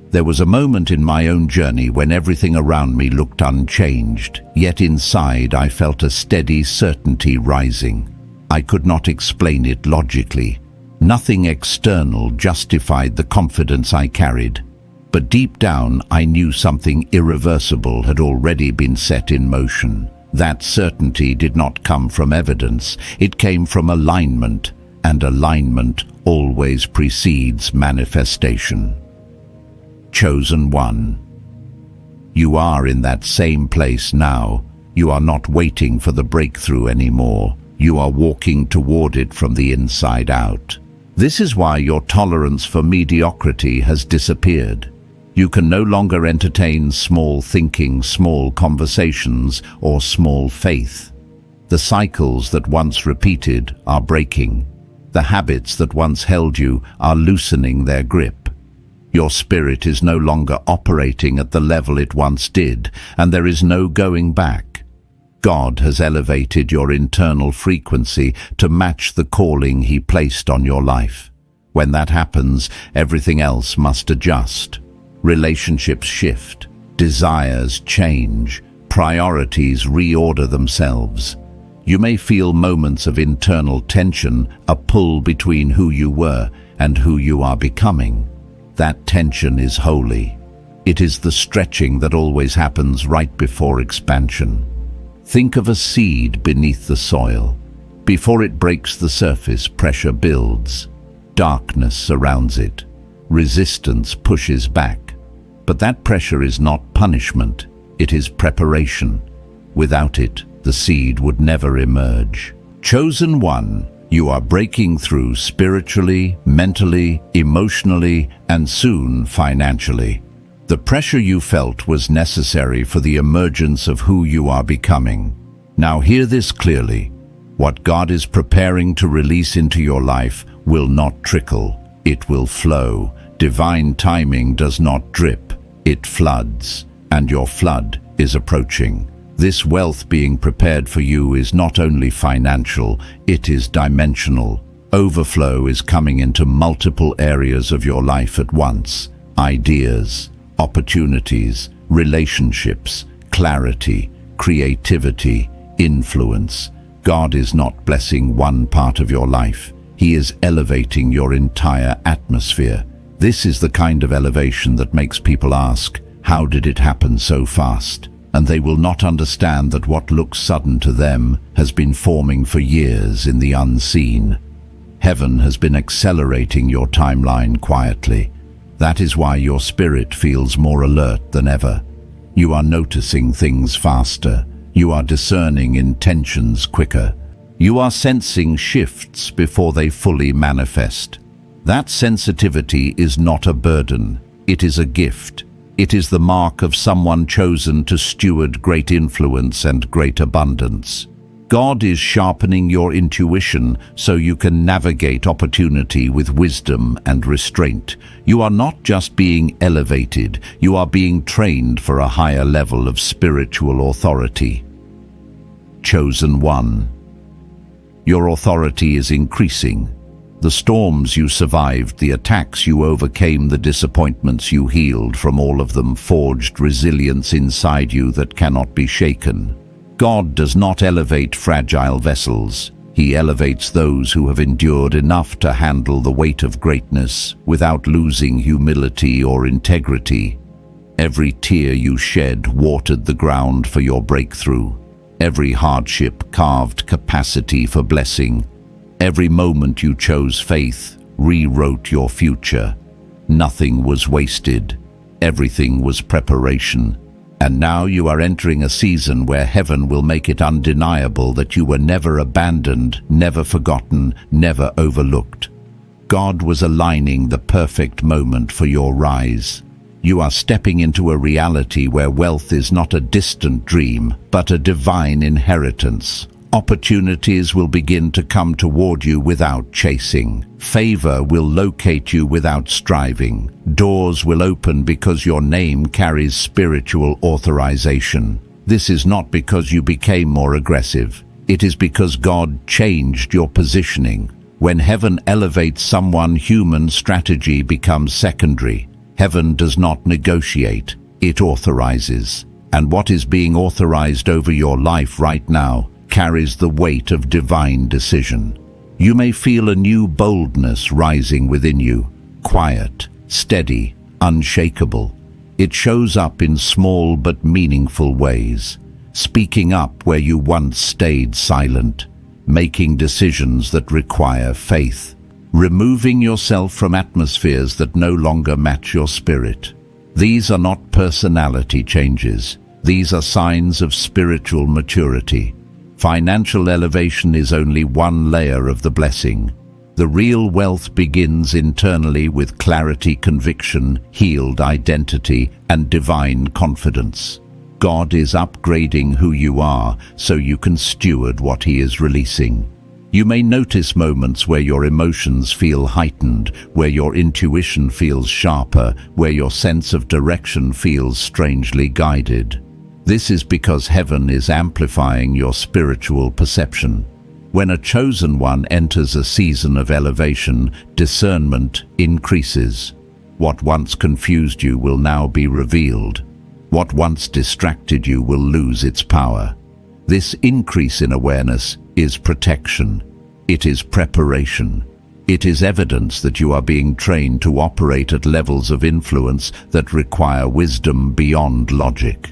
There was a moment in my own journey when everything around me looked unchanged, yet inside I felt a steady certainty rising. I could not explain it logically. Nothing external justified the confidence I carried. But deep down, I knew something irreversible had already been set in motion. That certainty did not come from evidence. It came from alignment, and alignment always precedes manifestation. Chosen one. You are in that same place now. You are not waiting for the breakthrough anymore. You are walking toward it from the inside out. This is why your tolerance for mediocrity has disappeared. You can no longer entertain small thinking, small conversations, or small faith. The cycles that once repeated are breaking. The habits that once held you are loosening their grip. Your spirit is no longer operating at the level it once did, and there is no going back. God has elevated your internal frequency to match the calling He placed on your life. When that happens, everything else must adjust. Relationships shift, desires change, priorities reorder themselves. You may feel moments of internal tension, a pull between who you were and who you are becoming. That tension is holy. It is the stretching that always happens right before expansion. Think of a seed beneath the soil. Before it breaks the surface, pressure builds. Darkness surrounds it. Resistance pushes back. But that pressure is not punishment. It is preparation. Without it, the seed would never emerge. Chosen one, you are breaking through spiritually, mentally, emotionally, and soon financially. The pressure you felt was necessary for the emergence of who you are becoming. Now hear this clearly. What God is preparing to release into your life will not trickle. It will flow. Divine timing does not drip. It floods. And your flood is approaching. This wealth being prepared for you is not only financial, it is dimensional. Overflow is coming into multiple areas of your life at once. Ideas, opportunities, relationships, clarity, creativity, influence. God is not blessing one part of your life. He is elevating your entire atmosphere. This is the kind of elevation that makes people ask, how did it happen so fast? And they will not understand that what looks sudden to them has been forming for years in the unseen. Heaven has been accelerating your timeline quietly. That is why your spirit feels more alert than ever. You are noticing things faster. You are discerning intentions quicker. You are sensing shifts before they fully manifest. That sensitivity is not a burden. It is a gift. It is the mark of someone chosen to steward great influence and great abundance. God is sharpening your intuition so you can navigate opportunity with wisdom and restraint. You are not just being elevated, you are being trained for a higher level of spiritual authority. Chosen one. Your authority is increasing. The storms you survived, the attacks you overcame, the disappointments you healed from, all of them forged resilience inside you that cannot be shaken. God does not elevate fragile vessels. He elevates those who have endured enough to handle the weight of greatness without losing humility or integrity. Every tear you shed watered the ground for your breakthrough. Every hardship carved capacity for blessing. Every moment you chose faith rewrote your future. Nothing was wasted. Everything was preparation. And now you are entering a season where heaven will make it undeniable that you were never abandoned, never forgotten, never overlooked. God was aligning the perfect moment for your rise. You are stepping into a reality where wealth is not a distant dream, but a divine inheritance. Opportunities will begin to come toward you without chasing. Favor will locate you without striving. Doors will open because your name carries spiritual authorization. This is not because you became more aggressive. It is because God changed your positioning. When heaven elevates someone, human strategy becomes secondary. Heaven does not negotiate, it authorizes. And what is being authorized over your life right now carries the weight of divine decision. You may feel a new boldness rising within you, quiet, steady, unshakable. It shows up in small but meaningful ways, speaking up where you once stayed silent, making decisions that require faith, removing yourself from atmospheres that no longer match your spirit. These are not personality changes. These are signs of spiritual maturity. Financial elevation is only one layer of the blessing. The real wealth begins internally with clarity, conviction, healed identity, and divine confidence. God is upgrading who you are so you can steward what He is releasing. You may notice moments where your emotions feel heightened, where your intuition feels sharper, where your sense of direction feels strangely guided. This is because heaven is amplifying your spiritual perception. When a chosen one enters a season of elevation, discernment increases. What once confused you will now be revealed. What once distracted you will lose its power. This increase in awareness is protection. It is preparation. It is evidence that you are being trained to operate at levels of influence that require wisdom beyond logic.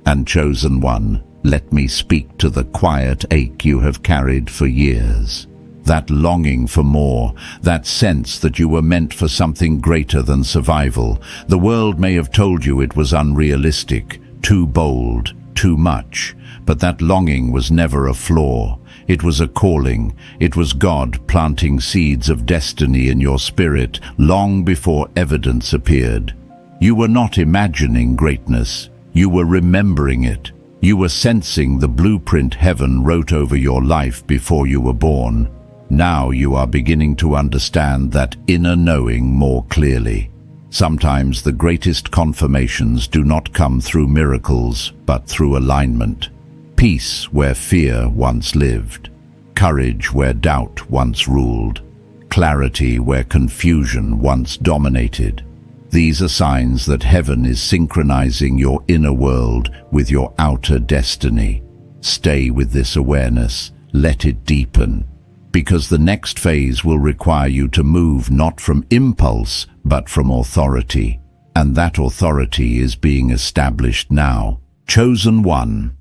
And chosen one, let me speak to the quiet ache you have carried for years. That longing for more, that sense that you were meant for something greater than survival. The world may have told you it was unrealistic, too bold, too much, but that longing was never a flaw. It was a calling. It was God planting seeds of destiny in your spirit long before evidence appeared. You were not imagining greatness. You were remembering it. You were sensing the blueprint heaven wrote over your life before you were born. Now you are beginning to understand that inner knowing more clearly. Sometimes the greatest confirmations do not come through miracles, but through alignment. Peace where fear once lived. Courage where doubt once ruled. Clarity where confusion once dominated. These are signs that heaven is synchronizing your inner world with your outer destiny. Stay with this awareness. Let it deepen. Because the next phase will require you to move not from impulse, but from authority. And that authority is being established now. Chosen one.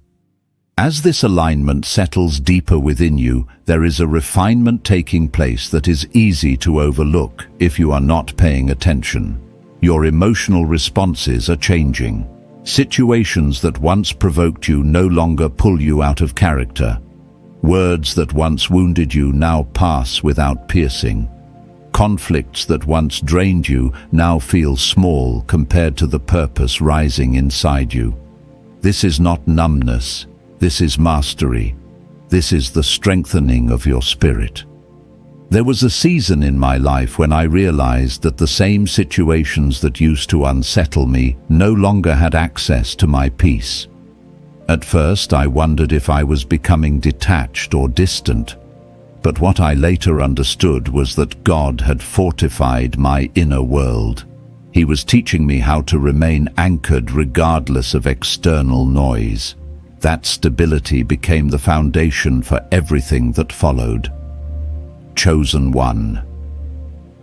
As this alignment settles deeper within you, there is a refinement taking place that is easy to overlook if you are not paying attention. Your emotional responses are changing. Situations that once provoked you no longer pull you out of character. Words that once wounded you now pass without piercing. Conflicts that once drained you now feel small compared to the purpose rising inside you. This is not numbness. This is mastery. This is the strengthening of your spirit. There was a season in my life when I realized that the same situations that used to unsettle me no longer had access to my peace. At first, I wondered if I was becoming detached or distant, but what I later understood was that God had fortified my inner world. He was teaching me how to remain anchored regardless of external noise. That stability became the foundation for everything that followed. Chosen one.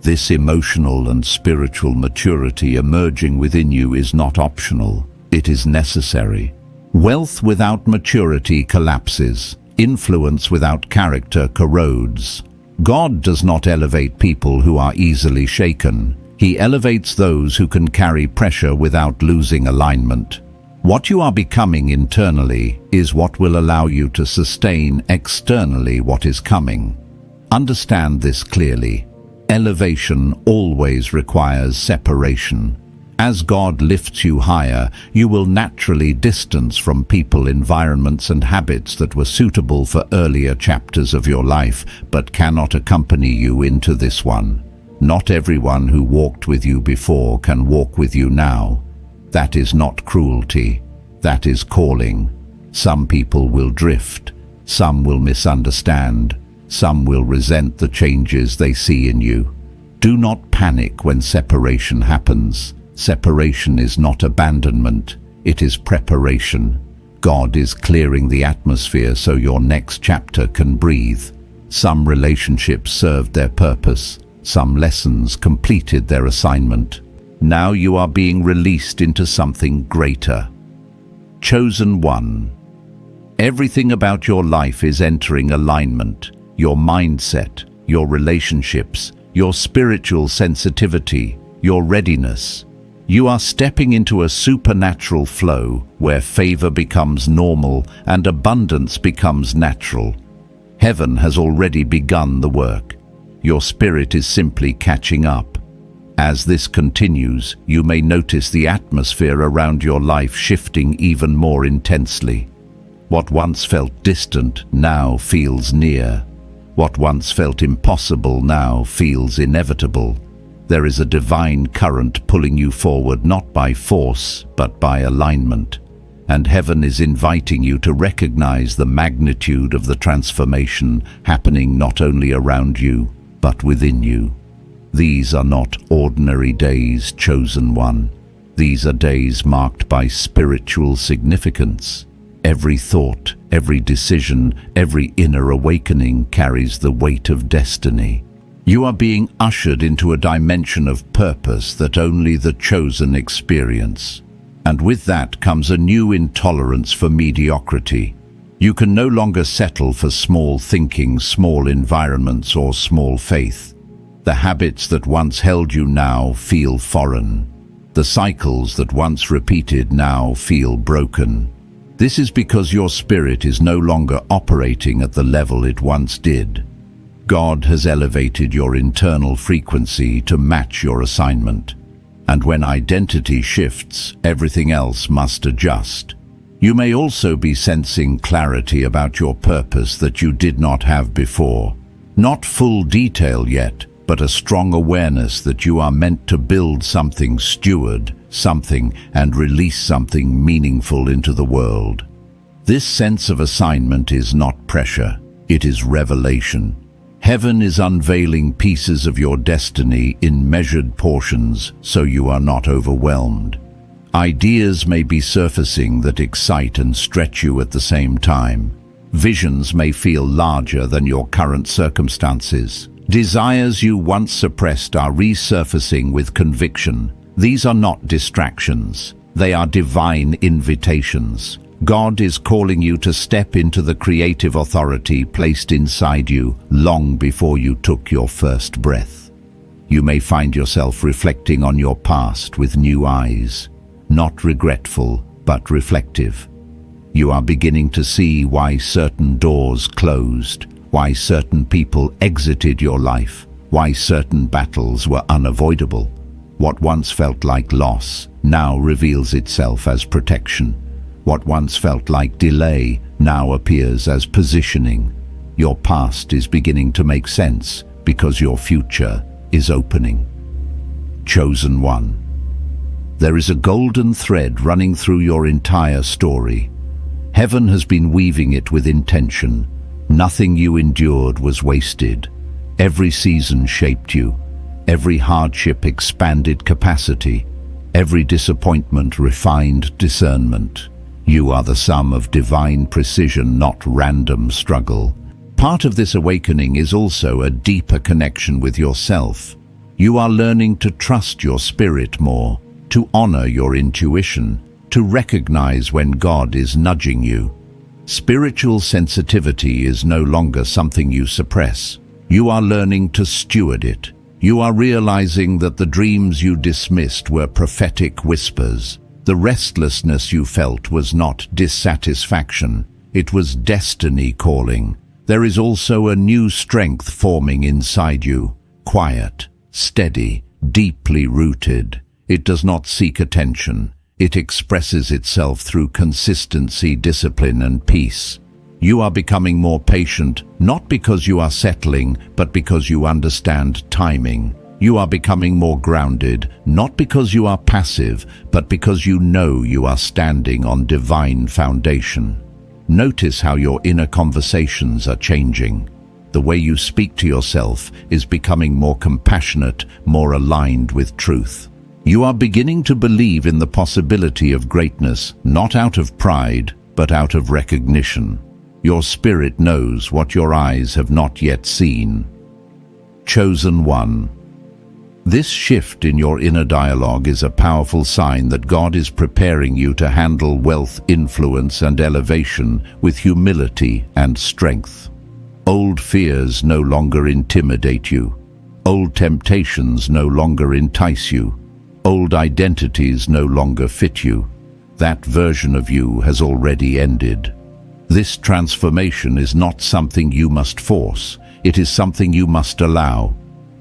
This emotional and spiritual maturity emerging within you is not optional. It is necessary. Wealth without maturity collapses. Influence without character corrodes. God does not elevate people who are easily shaken. He elevates those who can carry pressure without losing alignment. What you are becoming internally is what will allow you to sustain externally what is coming. Understand this clearly. Elevation always requires separation. As God lifts you higher, you will naturally distance from people, environments, and habits that were suitable for earlier chapters of your life, but cannot accompany you into this one. Not everyone who walked with you before can walk with you now. That is not cruelty. That is calling. Some people will drift. Some will misunderstand. Some will resent the changes they see in you. Do not panic when separation happens. Separation is not abandonment, it is preparation. God is clearing the atmosphere so your next chapter can breathe. Some relationships served their purpose. Some lessons completed their assignment. Now you are being released into something greater. Chosen one. Everything about your life is entering alignment. Your mindset, your relationships, your spiritual sensitivity, your readiness. You are stepping into a supernatural flow where favor becomes normal and abundance becomes natural. Heaven has already begun the work. Your spirit is simply catching up. As this continues, you may notice the atmosphere around your life shifting even more intensely. What once felt distant now feels near. What once felt impossible now feels inevitable. There is a divine current pulling you forward not by force, but by alignment. And heaven is inviting you to recognize the magnitude of the transformation happening not only around you, but within you. These are not ordinary days, chosen one. These are days marked by spiritual significance. Every thought, every decision, every inner awakening carries the weight of destiny. You are being ushered into a dimension of purpose that only the chosen experience. And with that comes a new intolerance for mediocrity. You can no longer settle for small thinking, small environments, or small faith. The habits that once held you now feel foreign. The cycles that once repeated now feel broken. This is because your spirit is no longer operating at the level it once did. God has elevated your internal frequency to match your assignment. And when identity shifts, everything else must adjust. You may also be sensing clarity about your purpose that you did not have before. Not full detail yet, but a strong awareness that you are meant to build something, steward something, and release something meaningful into the world. This sense of assignment is not pressure, it is revelation. Heaven is unveiling pieces of your destiny in measured portions so you are not overwhelmed. Ideas may be surfacing that excite and stretch you at the same time. Visions may feel larger than your current circumstances. Desires you once suppressed are resurfacing with conviction. These are not distractions. They are divine invitations. God is calling you to step into the creative authority placed inside you long before you took your first breath. You may find yourself reflecting on your past with new eyes, not regretful, but reflective. You are beginning to see why certain doors closed, why certain people exited your life, why certain battles were unavoidable. What once felt like loss now reveals itself as protection. What once felt like delay now appears as positioning. Your past is beginning to make sense because your future is opening. Chosen one. There is a golden thread running through your entire story. Heaven has been weaving it with intention. Nothing you endured was wasted. Every season shaped you. Every hardship expanded capacity. Every disappointment refined discernment. You are the sum of divine precision, not random struggle. Part of this awakening is also a deeper connection with yourself. You are learning to trust your spirit more, to honor your intuition, to recognize when God is nudging you. Spiritual sensitivity is no longer something you suppress. You are learning to steward it. You are realizing that the dreams you dismissed were prophetic whispers. The restlessness you felt was not dissatisfaction, it was destiny calling. There is also a new strength forming inside you, quiet, steady, deeply rooted. It does not seek attention. It expresses itself through consistency, discipline, and peace. You are becoming more patient, not because you are settling, but because you understand timing. You are becoming more grounded, not because you are passive, but because you know you are standing on divine foundation. Notice how your inner conversations are changing. The way you speak to yourself is becoming more compassionate, more aligned with truth. You are beginning to believe in the possibility of greatness, not out of pride, but out of recognition. Your spirit knows what your eyes have not yet seen. Chosen one. This shift in your inner dialogue is a powerful sign that God is preparing you to handle wealth, influence, and elevation with humility and strength. Old fears no longer intimidate you. Old temptations no longer entice you. Old identities no longer fit you. That version of you has already ended. This transformation is not something you must force. It is something you must allow.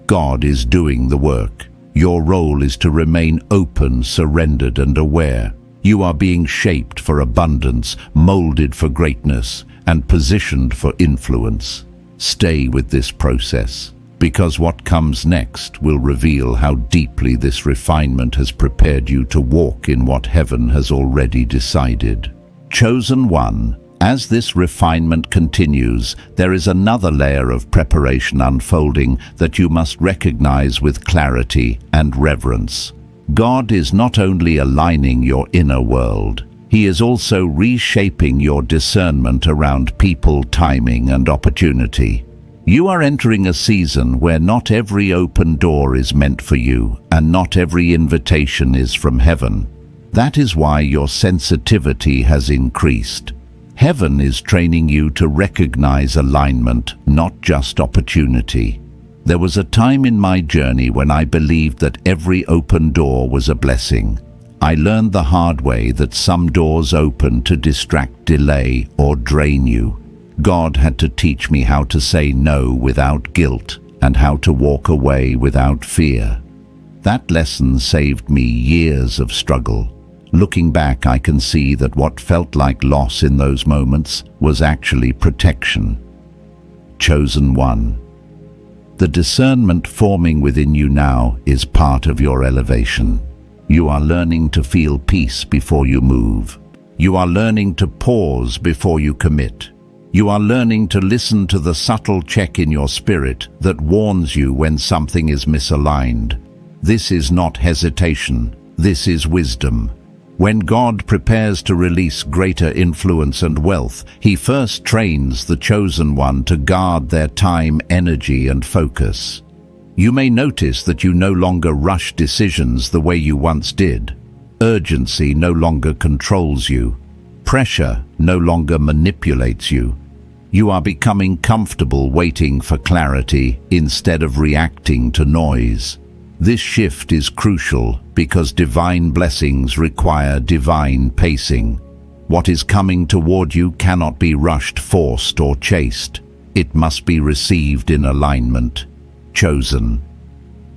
God is doing the work. Your role is to remain open, surrendered, and aware. You are being shaped for abundance, molded for greatness, and positioned for influence. Stay with this process, because what comes next will reveal how deeply this refinement has prepared you to walk in what heaven has already decided. Chosen one. As this refinement continues, there is another layer of preparation unfolding that you must recognize with clarity and reverence. God is not only aligning your inner world, He is also reshaping your discernment around people, timing, and opportunity. You are entering a season where not every open door is meant for you, and not every invitation is from heaven. That is why your sensitivity has increased. Heaven is training you to recognize alignment, not just opportunity. There was a time in my journey when I believed that every open door was a blessing. I learned the hard way that some doors open to distract, delay, or drain you. God had to teach me how to say no without guilt and how to walk away without fear. That lesson saved me years of struggle. Looking back, I can see that what felt like loss in those moments was actually protection. Chosen one. The discernment forming within you now is part of your elevation. You are learning to feel peace before you move. You are learning to pause before you commit. You are learning to listen to the subtle check in your spirit that warns you when something is misaligned. This is not hesitation. This is wisdom. When God prepares to release greater influence and wealth, He first trains the chosen one to guard their time, energy, and focus. You may notice that you no longer rush decisions the way you once did. Urgency no longer controls you. Pressure no longer manipulates you. You are becoming comfortable waiting for clarity instead of reacting to noise. This shift is crucial because divine blessings require divine pacing. What is coming toward you cannot be rushed, forced, or chased. It must be received in alignment. Chosen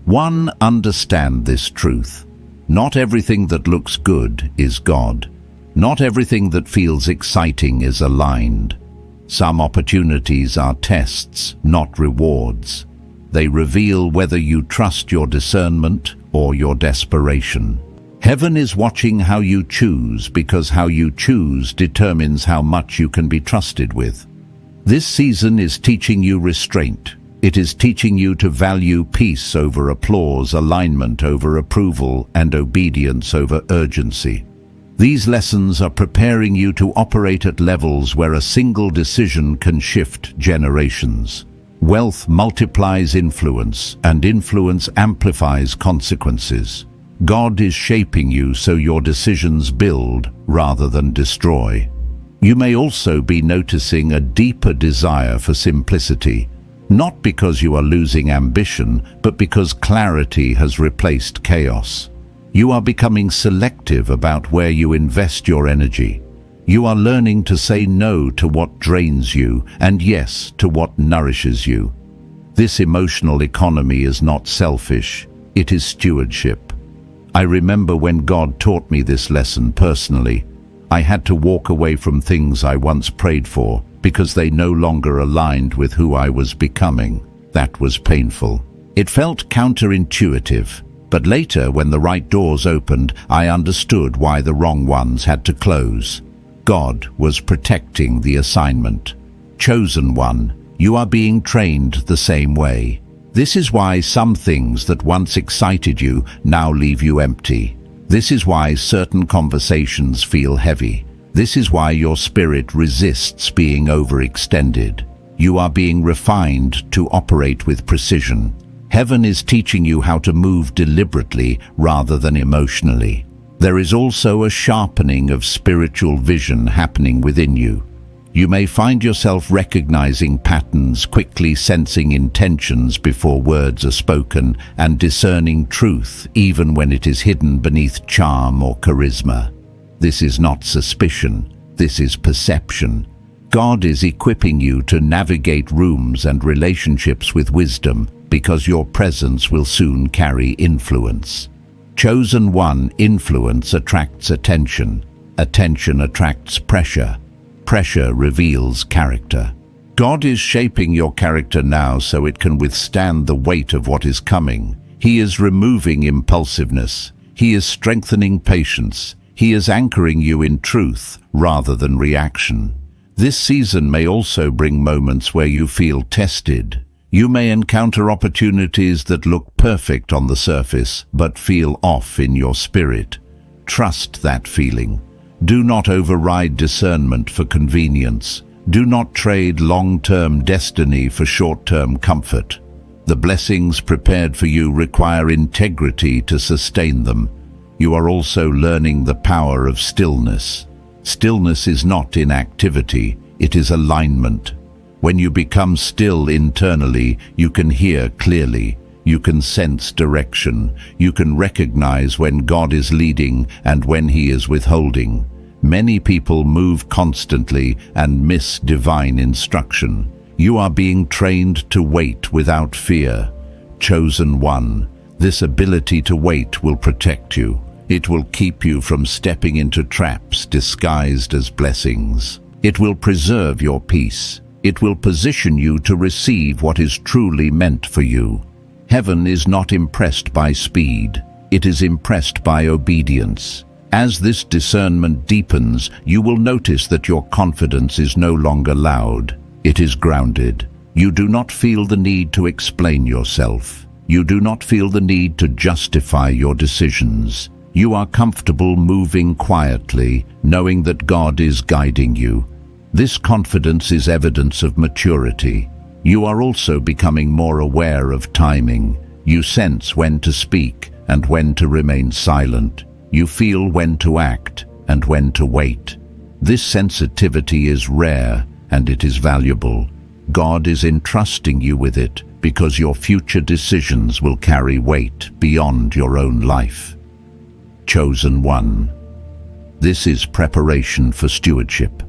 one. Understand this truth. Not everything that looks good is God. Not everything that feels exciting is aligned. Some opportunities are tests, not rewards. They reveal whether you trust your discernment or your desperation. Heaven is watching how you choose, because how you choose determines how much you can be trusted with. This season is teaching you restraint. It is teaching you to value peace over applause, alignment over approval, and obedience over urgency. These lessons are preparing you to operate at levels where a single decision can shift generations. Wealth multiplies influence, and influence amplifies consequences. God is shaping you so your decisions build rather than destroy. You may also be noticing a deeper desire for simplicity. Not because you are losing ambition, but because clarity has replaced chaos. You are becoming selective about where you invest your energy. You are learning to say no to what drains you and yes to what nourishes you. This emotional economy is not selfish, it is stewardship. I remember when God taught me this lesson personally. I had to walk away from things I once prayed for because they no longer aligned with who I was becoming. That was painful. It felt counterintuitive, but later, when the right doors opened, I understood why the wrong ones had to close. God was protecting the assignment. Chosen one, you are being trained the same way. This is why some things that once excited you now leave you empty. This is why certain conversations feel heavy. This is why your spirit resists being overextended. You are being refined to operate with precision. Heaven is teaching you how to move deliberately rather than emotionally. There is also a sharpening of spiritual vision happening within you. You may find yourself recognizing patterns, quickly sensing intentions before words are spoken, and discerning truth even when it is hidden beneath charm or charisma. This is not suspicion, this is perception. God is equipping you to navigate rooms and relationships with wisdom because your presence will soon carry influence. Chosen one, influence attracts attention. Attention attracts pressure. Pressure reveals character. God is shaping your character now so it can withstand the weight of what is coming. He is removing impulsiveness. He is strengthening patience. He is anchoring you in truth rather than reaction. This season may also bring moments where you feel tested. You may encounter opportunities that look perfect on the surface but feel off in your spirit. Trust that feeling. Do not override discernment for convenience. Do not trade long-term destiny for short-term comfort. The blessings prepared for you require integrity to sustain them. You are also learning the power of stillness. Stillness is not inactivity, it is alignment. When you become still internally, you can hear clearly. You can sense direction. You can recognize when God is leading and when He is withholding. Many people move constantly and miss divine instruction. You are being trained to wait without fear. Chosen one, this ability to wait will protect you. It will keep you from stepping into traps disguised as blessings. It will preserve your peace. It will position you to receive what is truly meant for you. Heaven is not impressed by speed. It is impressed by obedience. As this discernment deepens, you will notice that your confidence is no longer loud. It is grounded. You do not feel the need to explain yourself. You do not feel the need to justify your decisions. You are comfortable moving quietly, knowing that God is guiding you. This confidence is evidence of maturity. You are also becoming more aware of timing. You sense when to speak and when to remain silent. You feel when to act and when to wait. This sensitivity is rare and it is valuable. God is entrusting you with it because your future decisions will carry weight beyond your own life. Chosen one. This is preparation for stewardship.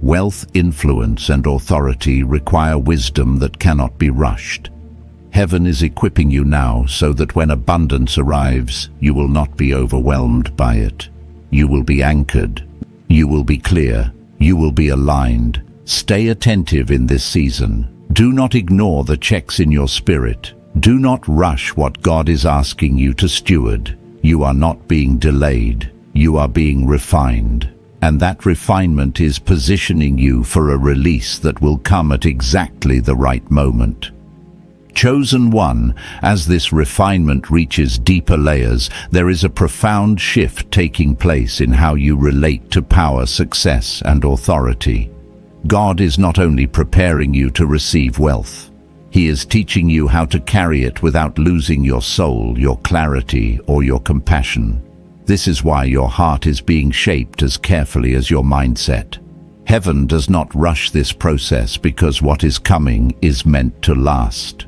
Wealth, influence, and authority require wisdom that cannot be rushed. Heaven is equipping you now so that when abundance arrives, you will not be overwhelmed by it. You will be anchored. You will be clear. You will be aligned. Stay attentive in this season. Do not ignore the checks in your spirit. Do not rush what God is asking you to steward. You are not being delayed. You are being refined. And that refinement is positioning you for a release that will come at exactly the right moment. Chosen one, as this refinement reaches deeper layers, there is a profound shift taking place in how you relate to power, success, and authority. God is not only preparing you to receive wealth, He is teaching you how to carry it without losing your soul, your clarity, or your compassion. This is why your heart is being shaped as carefully as your mindset. Heaven does not rush this process because what is coming is meant to last.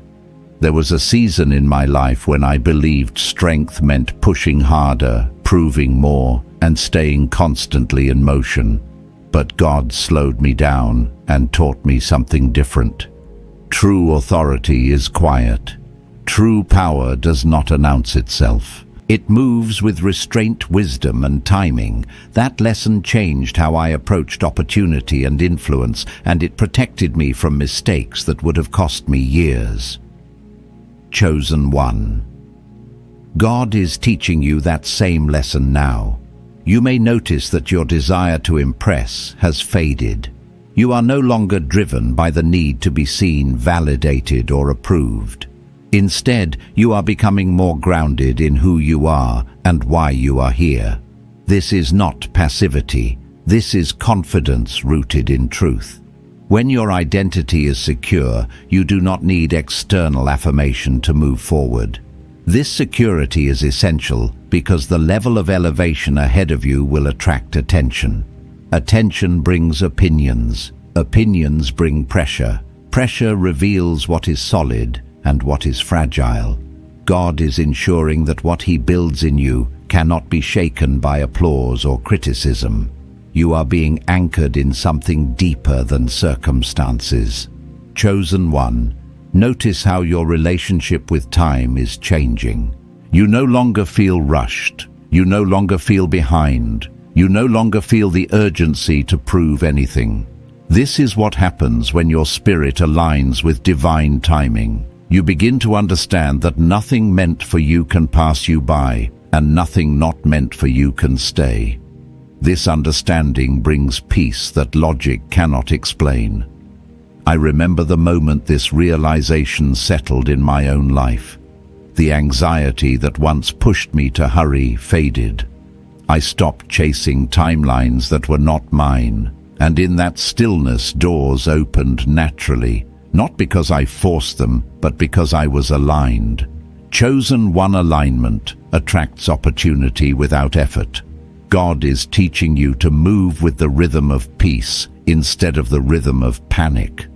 There was a season in my life when I believed strength meant pushing harder, proving more, and staying constantly in motion. But God slowed me down and taught me something different. True authority is quiet. True power does not announce itself. It moves with restraint, wisdom, and timing. That lesson changed how I approached opportunity and influence, and it protected me from mistakes that would have cost me years. Chosen one. God is teaching you that same lesson now. You may notice that your desire to impress has faded. You are no longer driven by the need to be seen, validated, or approved. Instead, you are becoming more grounded in who you are and why you are here. This is not passivity. This is confidence rooted in truth. When your identity is secure, you do not need external affirmation to move forward. This security is essential because the level of elevation ahead of you will attract attention. Attention brings opinions. Opinions bring pressure. Pressure reveals what is solid and what is fragile. God is ensuring that what He builds in you cannot be shaken by applause or criticism. You are being anchored in something deeper than circumstances. Chosen one, notice how your relationship with time is changing. You no longer feel rushed. You no longer feel behind. You no longer feel the urgency to prove anything. This is what happens when your spirit aligns with divine timing. You begin to understand that nothing meant for you can pass you by, and nothing not meant for you can stay. This understanding brings peace that logic cannot explain. I remember the moment this realization settled in my own life. The anxiety that once pushed me to hurry faded. I stopped chasing timelines that were not mine, and in that stillness doors opened naturally. Not because I forced them, but because I was aligned. Chosen one alignment attracts opportunity without effort. God is teaching you to move with the rhythm of peace instead of the rhythm of panic.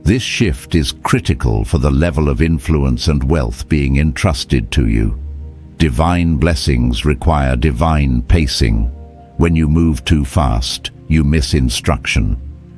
This shift is critical for the level of influence and wealth being entrusted to you. Divine blessings require divine pacing. When you move too fast, you miss instruction.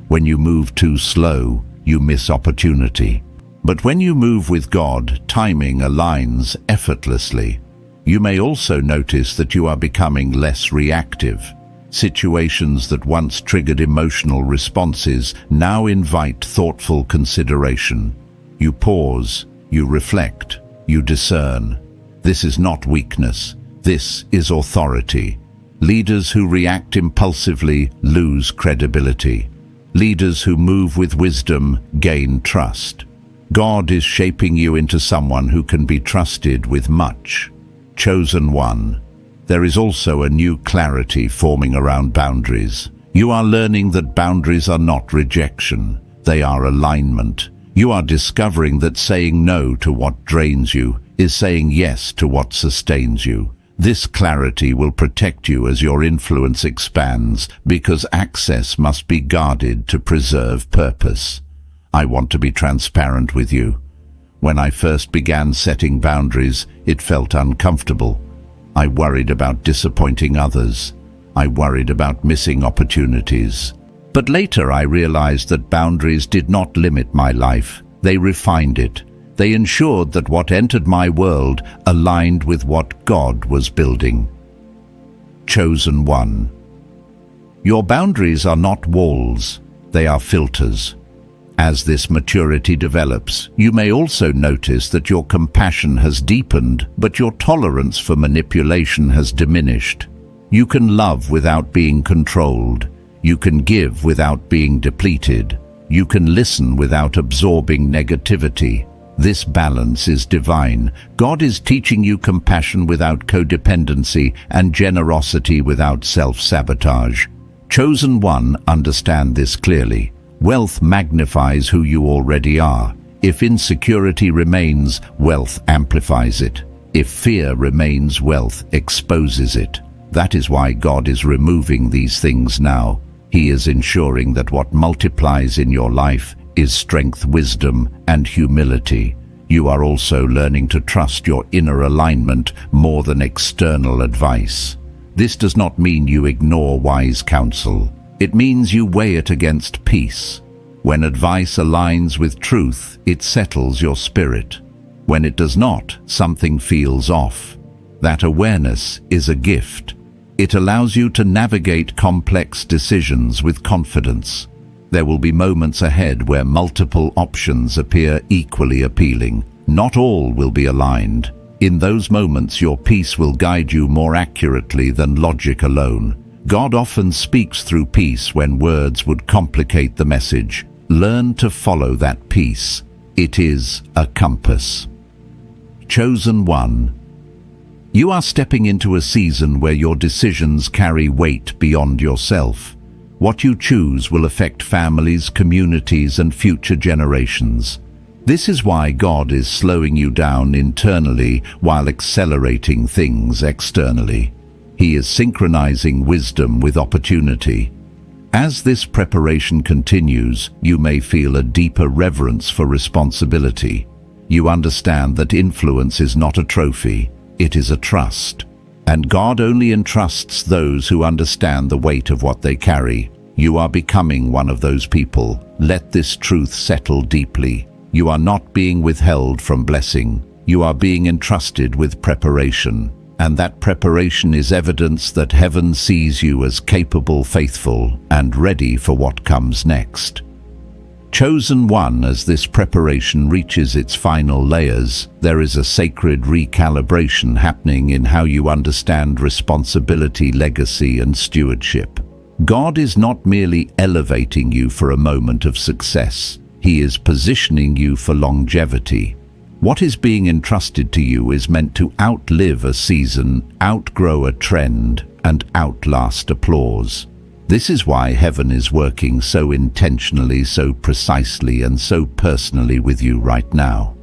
When you move too slow, you miss opportunity. But when you move with God, timing aligns effortlessly. You may also notice that you are becoming less reactive. Situations that once triggered emotional responses now invite thoughtful consideration. You pause, you reflect, you discern. This is not weakness. This is authority. Leaders who react impulsively lose credibility. Leaders who move with wisdom gain trust. God is shaping you into someone who can be trusted with much. Chosen one. There is also a new clarity forming around boundaries. You are learning that boundaries are not rejection. They are alignment. You are discovering that saying no to what drains you is saying yes to what sustains you. This clarity will protect you as your influence expands, because access must be guarded to preserve purpose. I want to be transparent with you. When I first began setting boundaries, it felt uncomfortable. I worried about disappointing others. I worried about missing opportunities. But later I realized that boundaries did not limit my life. They refined it. They ensured that what entered my world aligned with what God was building. Chosen one. Your boundaries are not walls, they are filters. As this maturity develops, you may also notice that your compassion has deepened, but your tolerance for manipulation has diminished. You can love without being controlled. You can give without being depleted. You can listen without absorbing negativity. This balance is divine. God is teaching you compassion without codependency and generosity without self-sabotage. Chosen one, understand this clearly. Wealth magnifies who you already are. If insecurity remains, wealth amplifies it. If fear remains, wealth exposes it. That is why God is removing these things now. He is ensuring that what multiplies in your life is strength, wisdom, and humility. You are also learning to trust your inner alignment more than external advice. This does not mean you ignore wise counsel. It means you weigh it against peace. When advice aligns with truth, it settles your spirit. When it does not, something feels off. That awareness is a gift. It allows you to navigate complex decisions with confidence. There will be moments ahead where multiple options appear equally appealing. Not all will be aligned. In those moments, your peace will guide you more accurately than logic alone. God often speaks through peace when words would complicate the message. Learn to follow that peace. It is a compass. Chosen one. You are stepping into a season where your decisions carry weight beyond yourself. What you choose will affect families, communities, and future generations. This is why God is slowing you down internally while accelerating things externally. He is synchronizing wisdom with opportunity. As this preparation continues, you may feel a deeper reverence for responsibility. You understand that influence is not a trophy, it is a trust. And God only entrusts those who understand the weight of what they carry. You are becoming one of those people. Let this truth settle deeply. You are not being withheld from blessing. You are being entrusted with preparation. And that preparation is evidence that heaven sees you as capable, faithful, and ready for what comes next. Chosen one, as this preparation reaches its final layers, there is a sacred recalibration happening in how you understand responsibility, legacy, and stewardship. God is not merely elevating you for a moment of success. He is positioning you for longevity. What is being entrusted to you is meant to outlive a season, outgrow a trend, and outlast applause. This is why heaven is working so intentionally, so precisely, and so personally with you right now.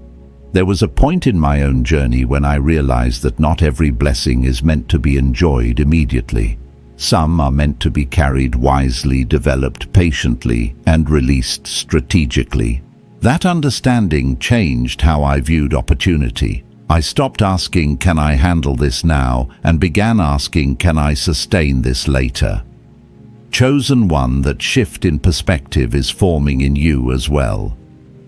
There was a point in my own journey when I realized that not every blessing is meant to be enjoyed immediately. Some are meant to be carried wisely, developed patiently, and released strategically. That understanding changed how I viewed opportunity. I stopped asking, "Can I handle this now?" and began asking, "Can I sustain this later?" Chosen one, that shift in perspective is forming in you as well.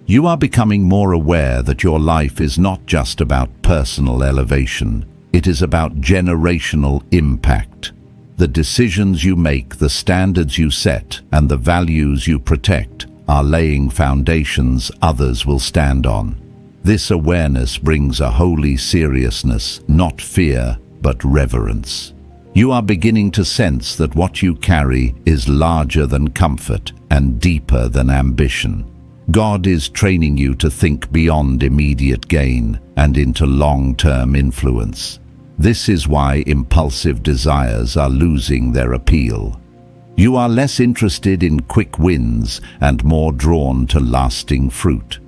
You are becoming more aware that your life is not just about personal elevation. It is about generational impact. The decisions you make, the standards you set, and the values you protect are laying foundations others will stand on. This awareness brings a holy seriousness, not fear, but reverence. You are beginning to sense that what you carry is larger than comfort and deeper than ambition. God is training you to think beyond immediate gain and into long-term influence. This is why impulsive desires are losing their appeal. You are less interested in quick wins and more drawn to lasting fruit.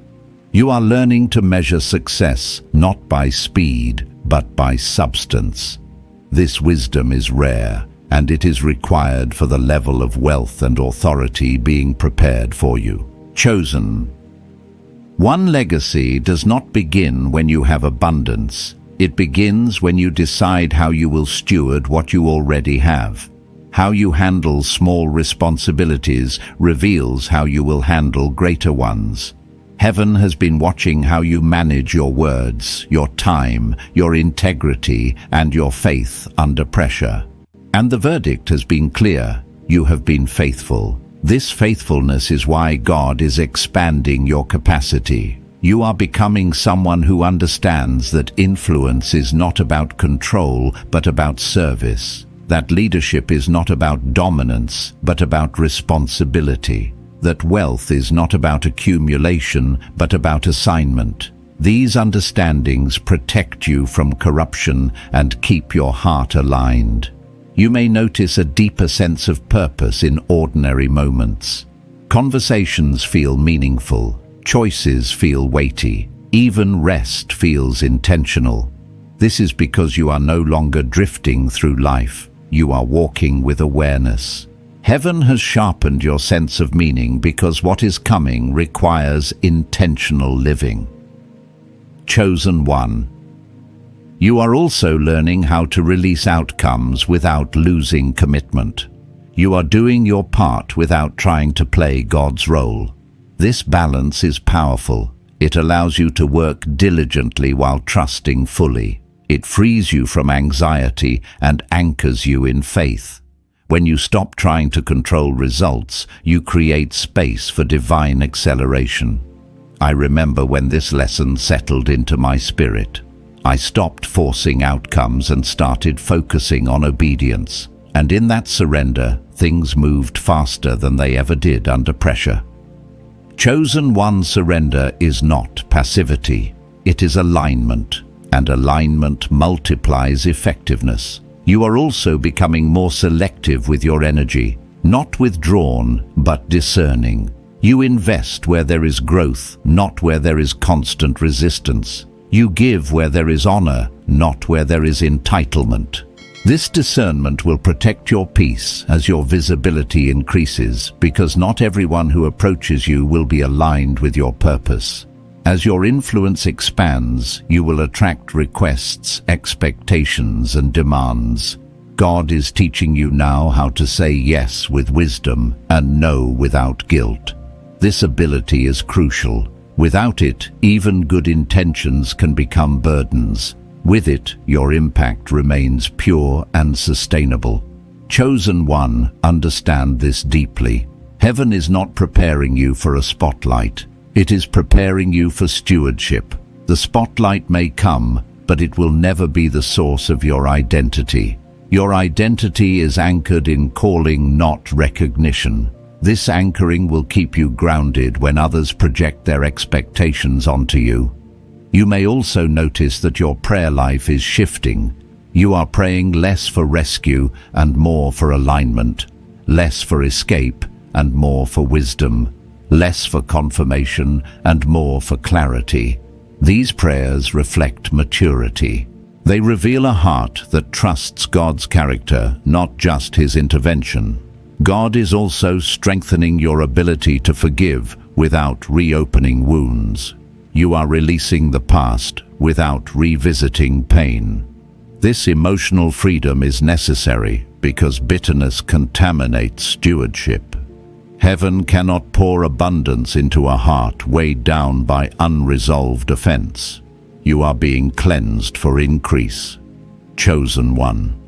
You are learning to measure success not by speed, but by substance. This wisdom is rare, and it is required for the level of wealth and authority being prepared for you. Chosen. One legacy does not begin when you have abundance. It begins when you decide how you will steward what you already have. How you handle small responsibilities reveals how you will handle greater ones. Heaven has been watching how you manage your words, your time, your integrity, and your faith under pressure. And the verdict has been clear. You have been faithful. This faithfulness is why God is expanding your capacity. You are becoming someone who understands that influence is not about control, but about service. That leadership is not about dominance, but about responsibility. That wealth is not about accumulation, but about assignment. These understandings protect you from corruption and keep your heart aligned. You may notice a deeper sense of purpose in ordinary moments. Conversations feel meaningful, choices feel weighty, even rest feels intentional. This is because you are no longer drifting through life. You are walking with awareness. Heaven has sharpened your sense of meaning because what is coming requires intentional living. Chosen one. You are also learning how to release outcomes without losing commitment. You are doing your part without trying to play God's role. This balance is powerful. It allows you to work diligently while trusting fully. It frees you from anxiety and anchors you in faith. When you stop trying to control results, you create space for divine acceleration. I remember when this lesson settled into my spirit. I stopped forcing outcomes and started focusing on obedience. And in that surrender, things moved faster than they ever did under pressure. Chosen one surrender is not passivity. It is alignment, and alignment multiplies effectiveness. You are also becoming more selective with your energy, not withdrawn, but discerning. You invest where there is growth, not where there is constant resistance. You give where there is honor, not where there is entitlement. This discernment will protect your peace as your visibility increases, because not everyone who approaches you will be aligned with your purpose. As your influence expands, you will attract requests, expectations, and demands. God is teaching you now how to say yes with wisdom and no without guilt. This ability is crucial. Without it, even good intentions can become burdens. With it, your impact remains pure and sustainable. Chosen one, understand this deeply. Heaven is not preparing you for a spotlight. It is preparing you for stewardship. The spotlight may come, but it will never be the source of your identity. Your identity is anchored in calling, not recognition. This anchoring will keep you grounded when others project their expectations onto you. You may also notice that your prayer life is shifting. You are praying less for rescue and more for alignment, less for escape and more for wisdom, less for confirmation and more for clarity. These prayers reflect maturity. They reveal a heart that trusts God's character, not just His intervention. God is also strengthening your ability to forgive without reopening wounds. You are releasing the past without revisiting pain. This emotional freedom is necessary because bitterness contaminates stewardship. Heaven cannot pour abundance into a heart weighed down by unresolved offense. You are being cleansed for increase. Chosen one.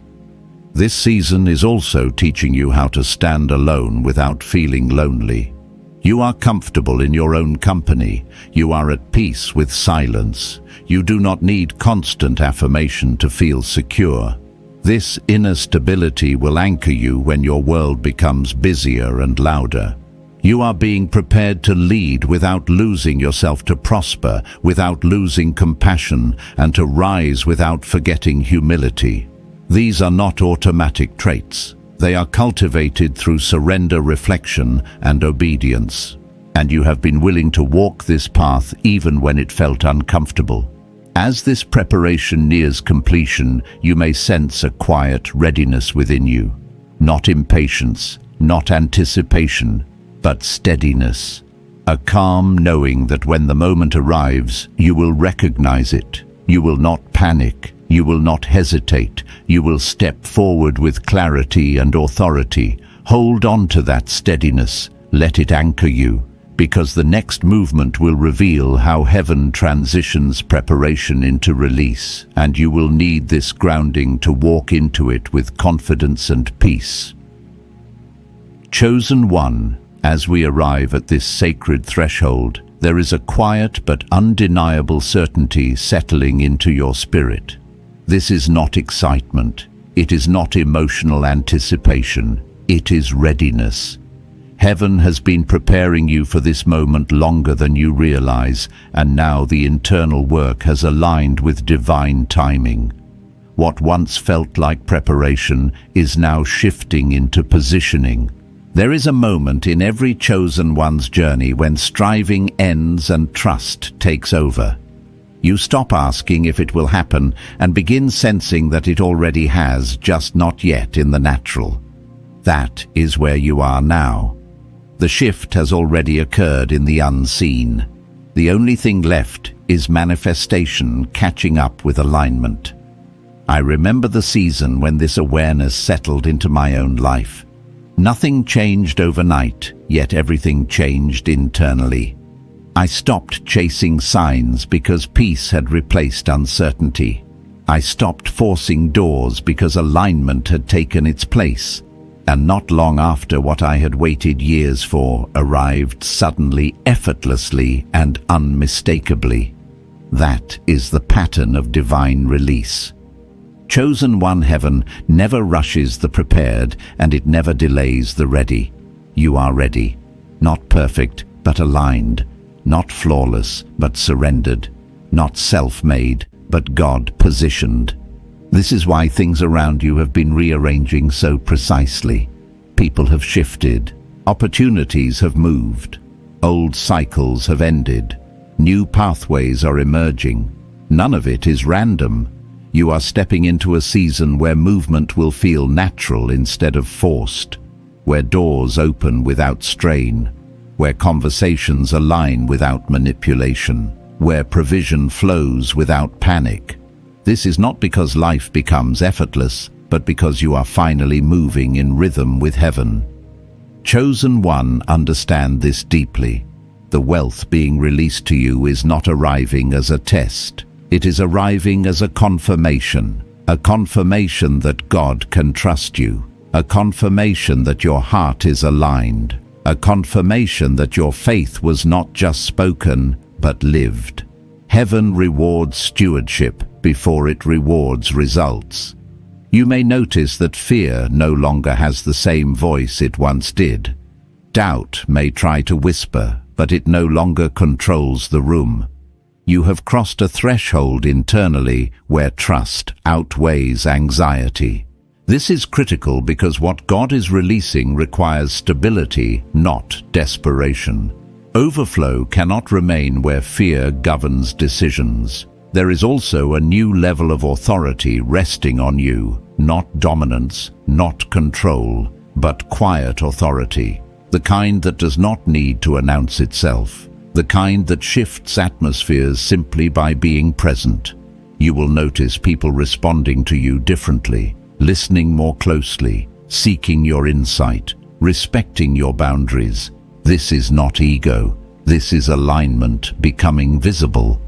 This season is also teaching you how to stand alone without feeling lonely. You are comfortable in your own company. You are at peace with silence. You do not need constant affirmation to feel secure. This inner stability will anchor you when your world becomes busier and louder. You are being prepared to lead without losing yourself, to prosper without losing compassion, and to rise without forgetting humility. These are not automatic traits. They are cultivated through surrender, reflection, and obedience. And you have been willing to walk this path even when it felt uncomfortable. As this preparation nears completion, you may sense a quiet readiness within you. Not impatience, not anticipation, but steadiness. A calm knowing that when the moment arrives, you will recognize it. You will not panic. You will not hesitate. You will step forward with clarity and authority. Hold on to that steadiness. Let it anchor you, because the next movement will reveal how heaven transitions preparation into release, and you will need this grounding to walk into it with confidence and peace. Chosen one, as we arrive at this sacred threshold, there is a quiet but undeniable certainty settling into your spirit. This is not excitement. It is not emotional anticipation. It is readiness. Heaven has been preparing you for this moment longer than you realize, and now the internal work has aligned with divine timing. What once felt like preparation is now shifting into positioning. There is a moment in every chosen one's journey when striving ends and trust takes over. You stop asking if it will happen and begin sensing that it already has, just not yet in the natural. That is where you are now. The shift has already occurred in the unseen. The only thing left is manifestation catching up with alignment. I remember the season when this awareness settled into my own life. Nothing changed overnight, yet everything changed internally. I stopped chasing signs because peace had replaced uncertainty. I stopped forcing doors because alignment had taken its place. And not long after, what I had waited years for arrived suddenly, effortlessly, and unmistakably. That is the pattern of divine release. Chosen one heaven never rushes the prepared, and it never delays the ready. You are ready, not perfect, but aligned, not flawless, but surrendered, not self-made, but God-positioned. This is why things around you have been rearranging so precisely. People have shifted, opportunities have moved, old cycles have ended, new pathways are emerging. None of it is random. You are stepping into a season where movement will feel natural instead of forced, where doors open without strain, where conversations align without manipulation, where provision flows without panic. This is not because life becomes effortless, but because you are finally moving in rhythm with heaven. Chosen one, understand this deeply. The wealth being released to you is not arriving as a test. It is arriving as a confirmation that God can trust you, a confirmation that your heart is aligned, a confirmation that your faith was not just spoken, but lived. Heaven rewards stewardship before it rewards results. You may notice that fear no longer has the same voice it once did. Doubt may try to whisper, but it no longer controls the room. You have crossed a threshold internally where trust outweighs anxiety. This is critical because what God is releasing requires stability, not desperation. Overflow cannot remain where fear governs decisions. There is also a new level of authority resting on you, not dominance, not control, but quiet authority. The kind that does not need to announce itself. The kind that shifts atmospheres simply by being present. You will notice people responding to you differently, listening more closely, seeking your insight, respecting your boundaries. This is not ego. This is alignment becoming visible.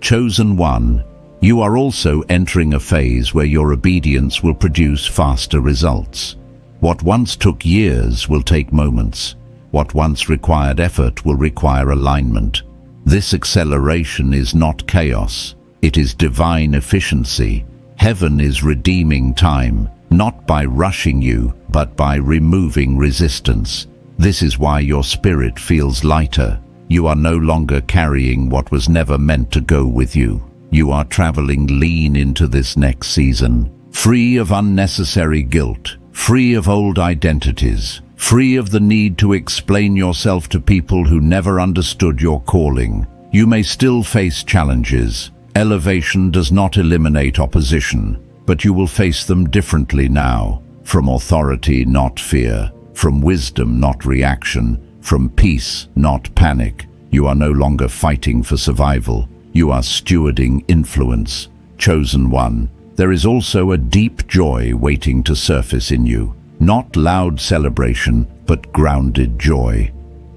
Chosen one, you are also entering a phase where your obedience will produce faster results. What once took years will take moments. What once required effort will require alignment. This acceleration is not chaos. It is divine efficiency. Heaven is redeeming time, not by rushing you, but by removing resistance. This is why your spirit feels lighter. You are no longer carrying what was never meant to go with you. You are traveling lean into this next season, free of unnecessary guilt, free of old identities, free of the need to explain yourself to people who never understood your calling. You may still face challenges. Elevation does not eliminate opposition, but you will face them differently now, from authority, not fear, from wisdom, not reaction, from peace, not panic. You are no longer fighting for survival. You are stewarding influence. Chosen one, there is also a deep joy waiting to surface in you. Not loud celebration, but grounded joy.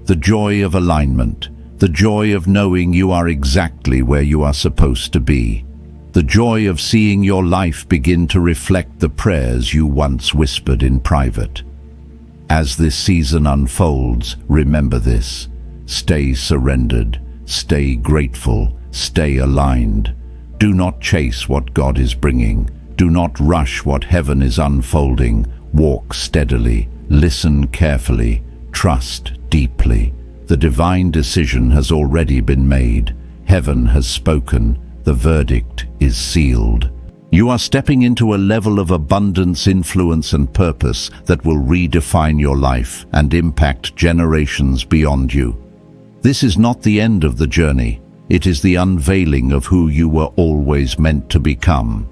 The joy of alignment. The joy of knowing you are exactly where you are supposed to be. The joy of seeing your life begin to reflect the prayers you once whispered in private. As this season unfolds, remember this. Stay surrendered, stay grateful, stay aligned. Do not chase what God is bringing. Do not rush what heaven is unfolding. Walk steadily, listen carefully, trust deeply. The divine decision has already been made. Heaven has spoken. The verdict is sealed. You are stepping into a level of abundance, influence, and purpose that will redefine your life and impact generations beyond you. This is not the end of the journey. It is the unveiling of who you were always meant to become.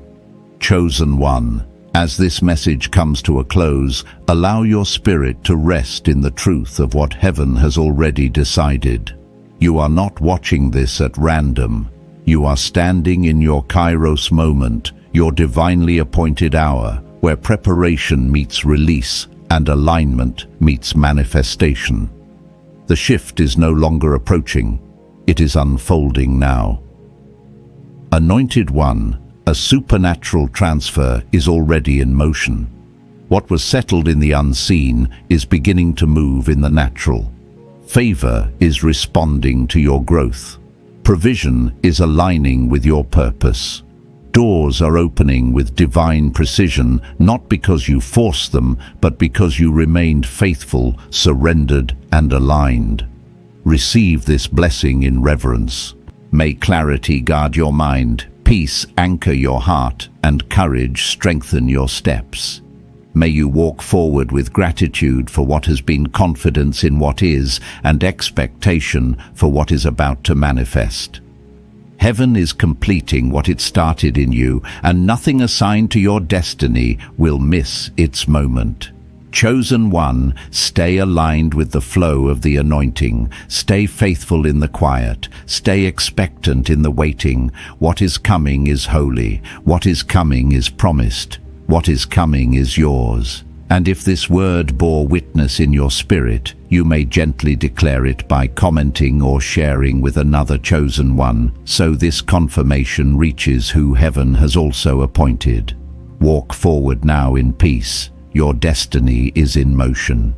Chosen one, As this message comes to a close, allow your spirit to rest in the truth of what heaven has already decided. You are not watching this at random. You are standing in your Kairos moment, your divinely appointed hour, where preparation meets release and alignment meets manifestation. The shift is no longer approaching. It is unfolding now. Anointed One, a supernatural transfer is already in motion. What was settled in the unseen is beginning to move in the natural. Favor is responding to your growth. Provision is aligning with your purpose. Doors are opening with divine precision, not because you forced them, but because you remained faithful, surrendered, and aligned. Receive this blessing in reverence. May clarity guard your mind, peace anchor your heart, and courage strengthen your steps. May you walk forward with gratitude for what has been, confidence in what is, and expectation for what is about to manifest. Heaven is completing what it started in you, and nothing assigned to your destiny will miss its moment. Chosen One, stay aligned with the flow of the anointing. Stay faithful in the quiet. Stay expectant in the waiting. What is coming is holy. What is coming is promised. What is coming is yours. And if this word bore witness in your spirit, you may gently declare it by commenting or sharing with another chosen one, so this confirmation reaches who heaven has also appointed. Walk forward now in peace. Your destiny is in motion.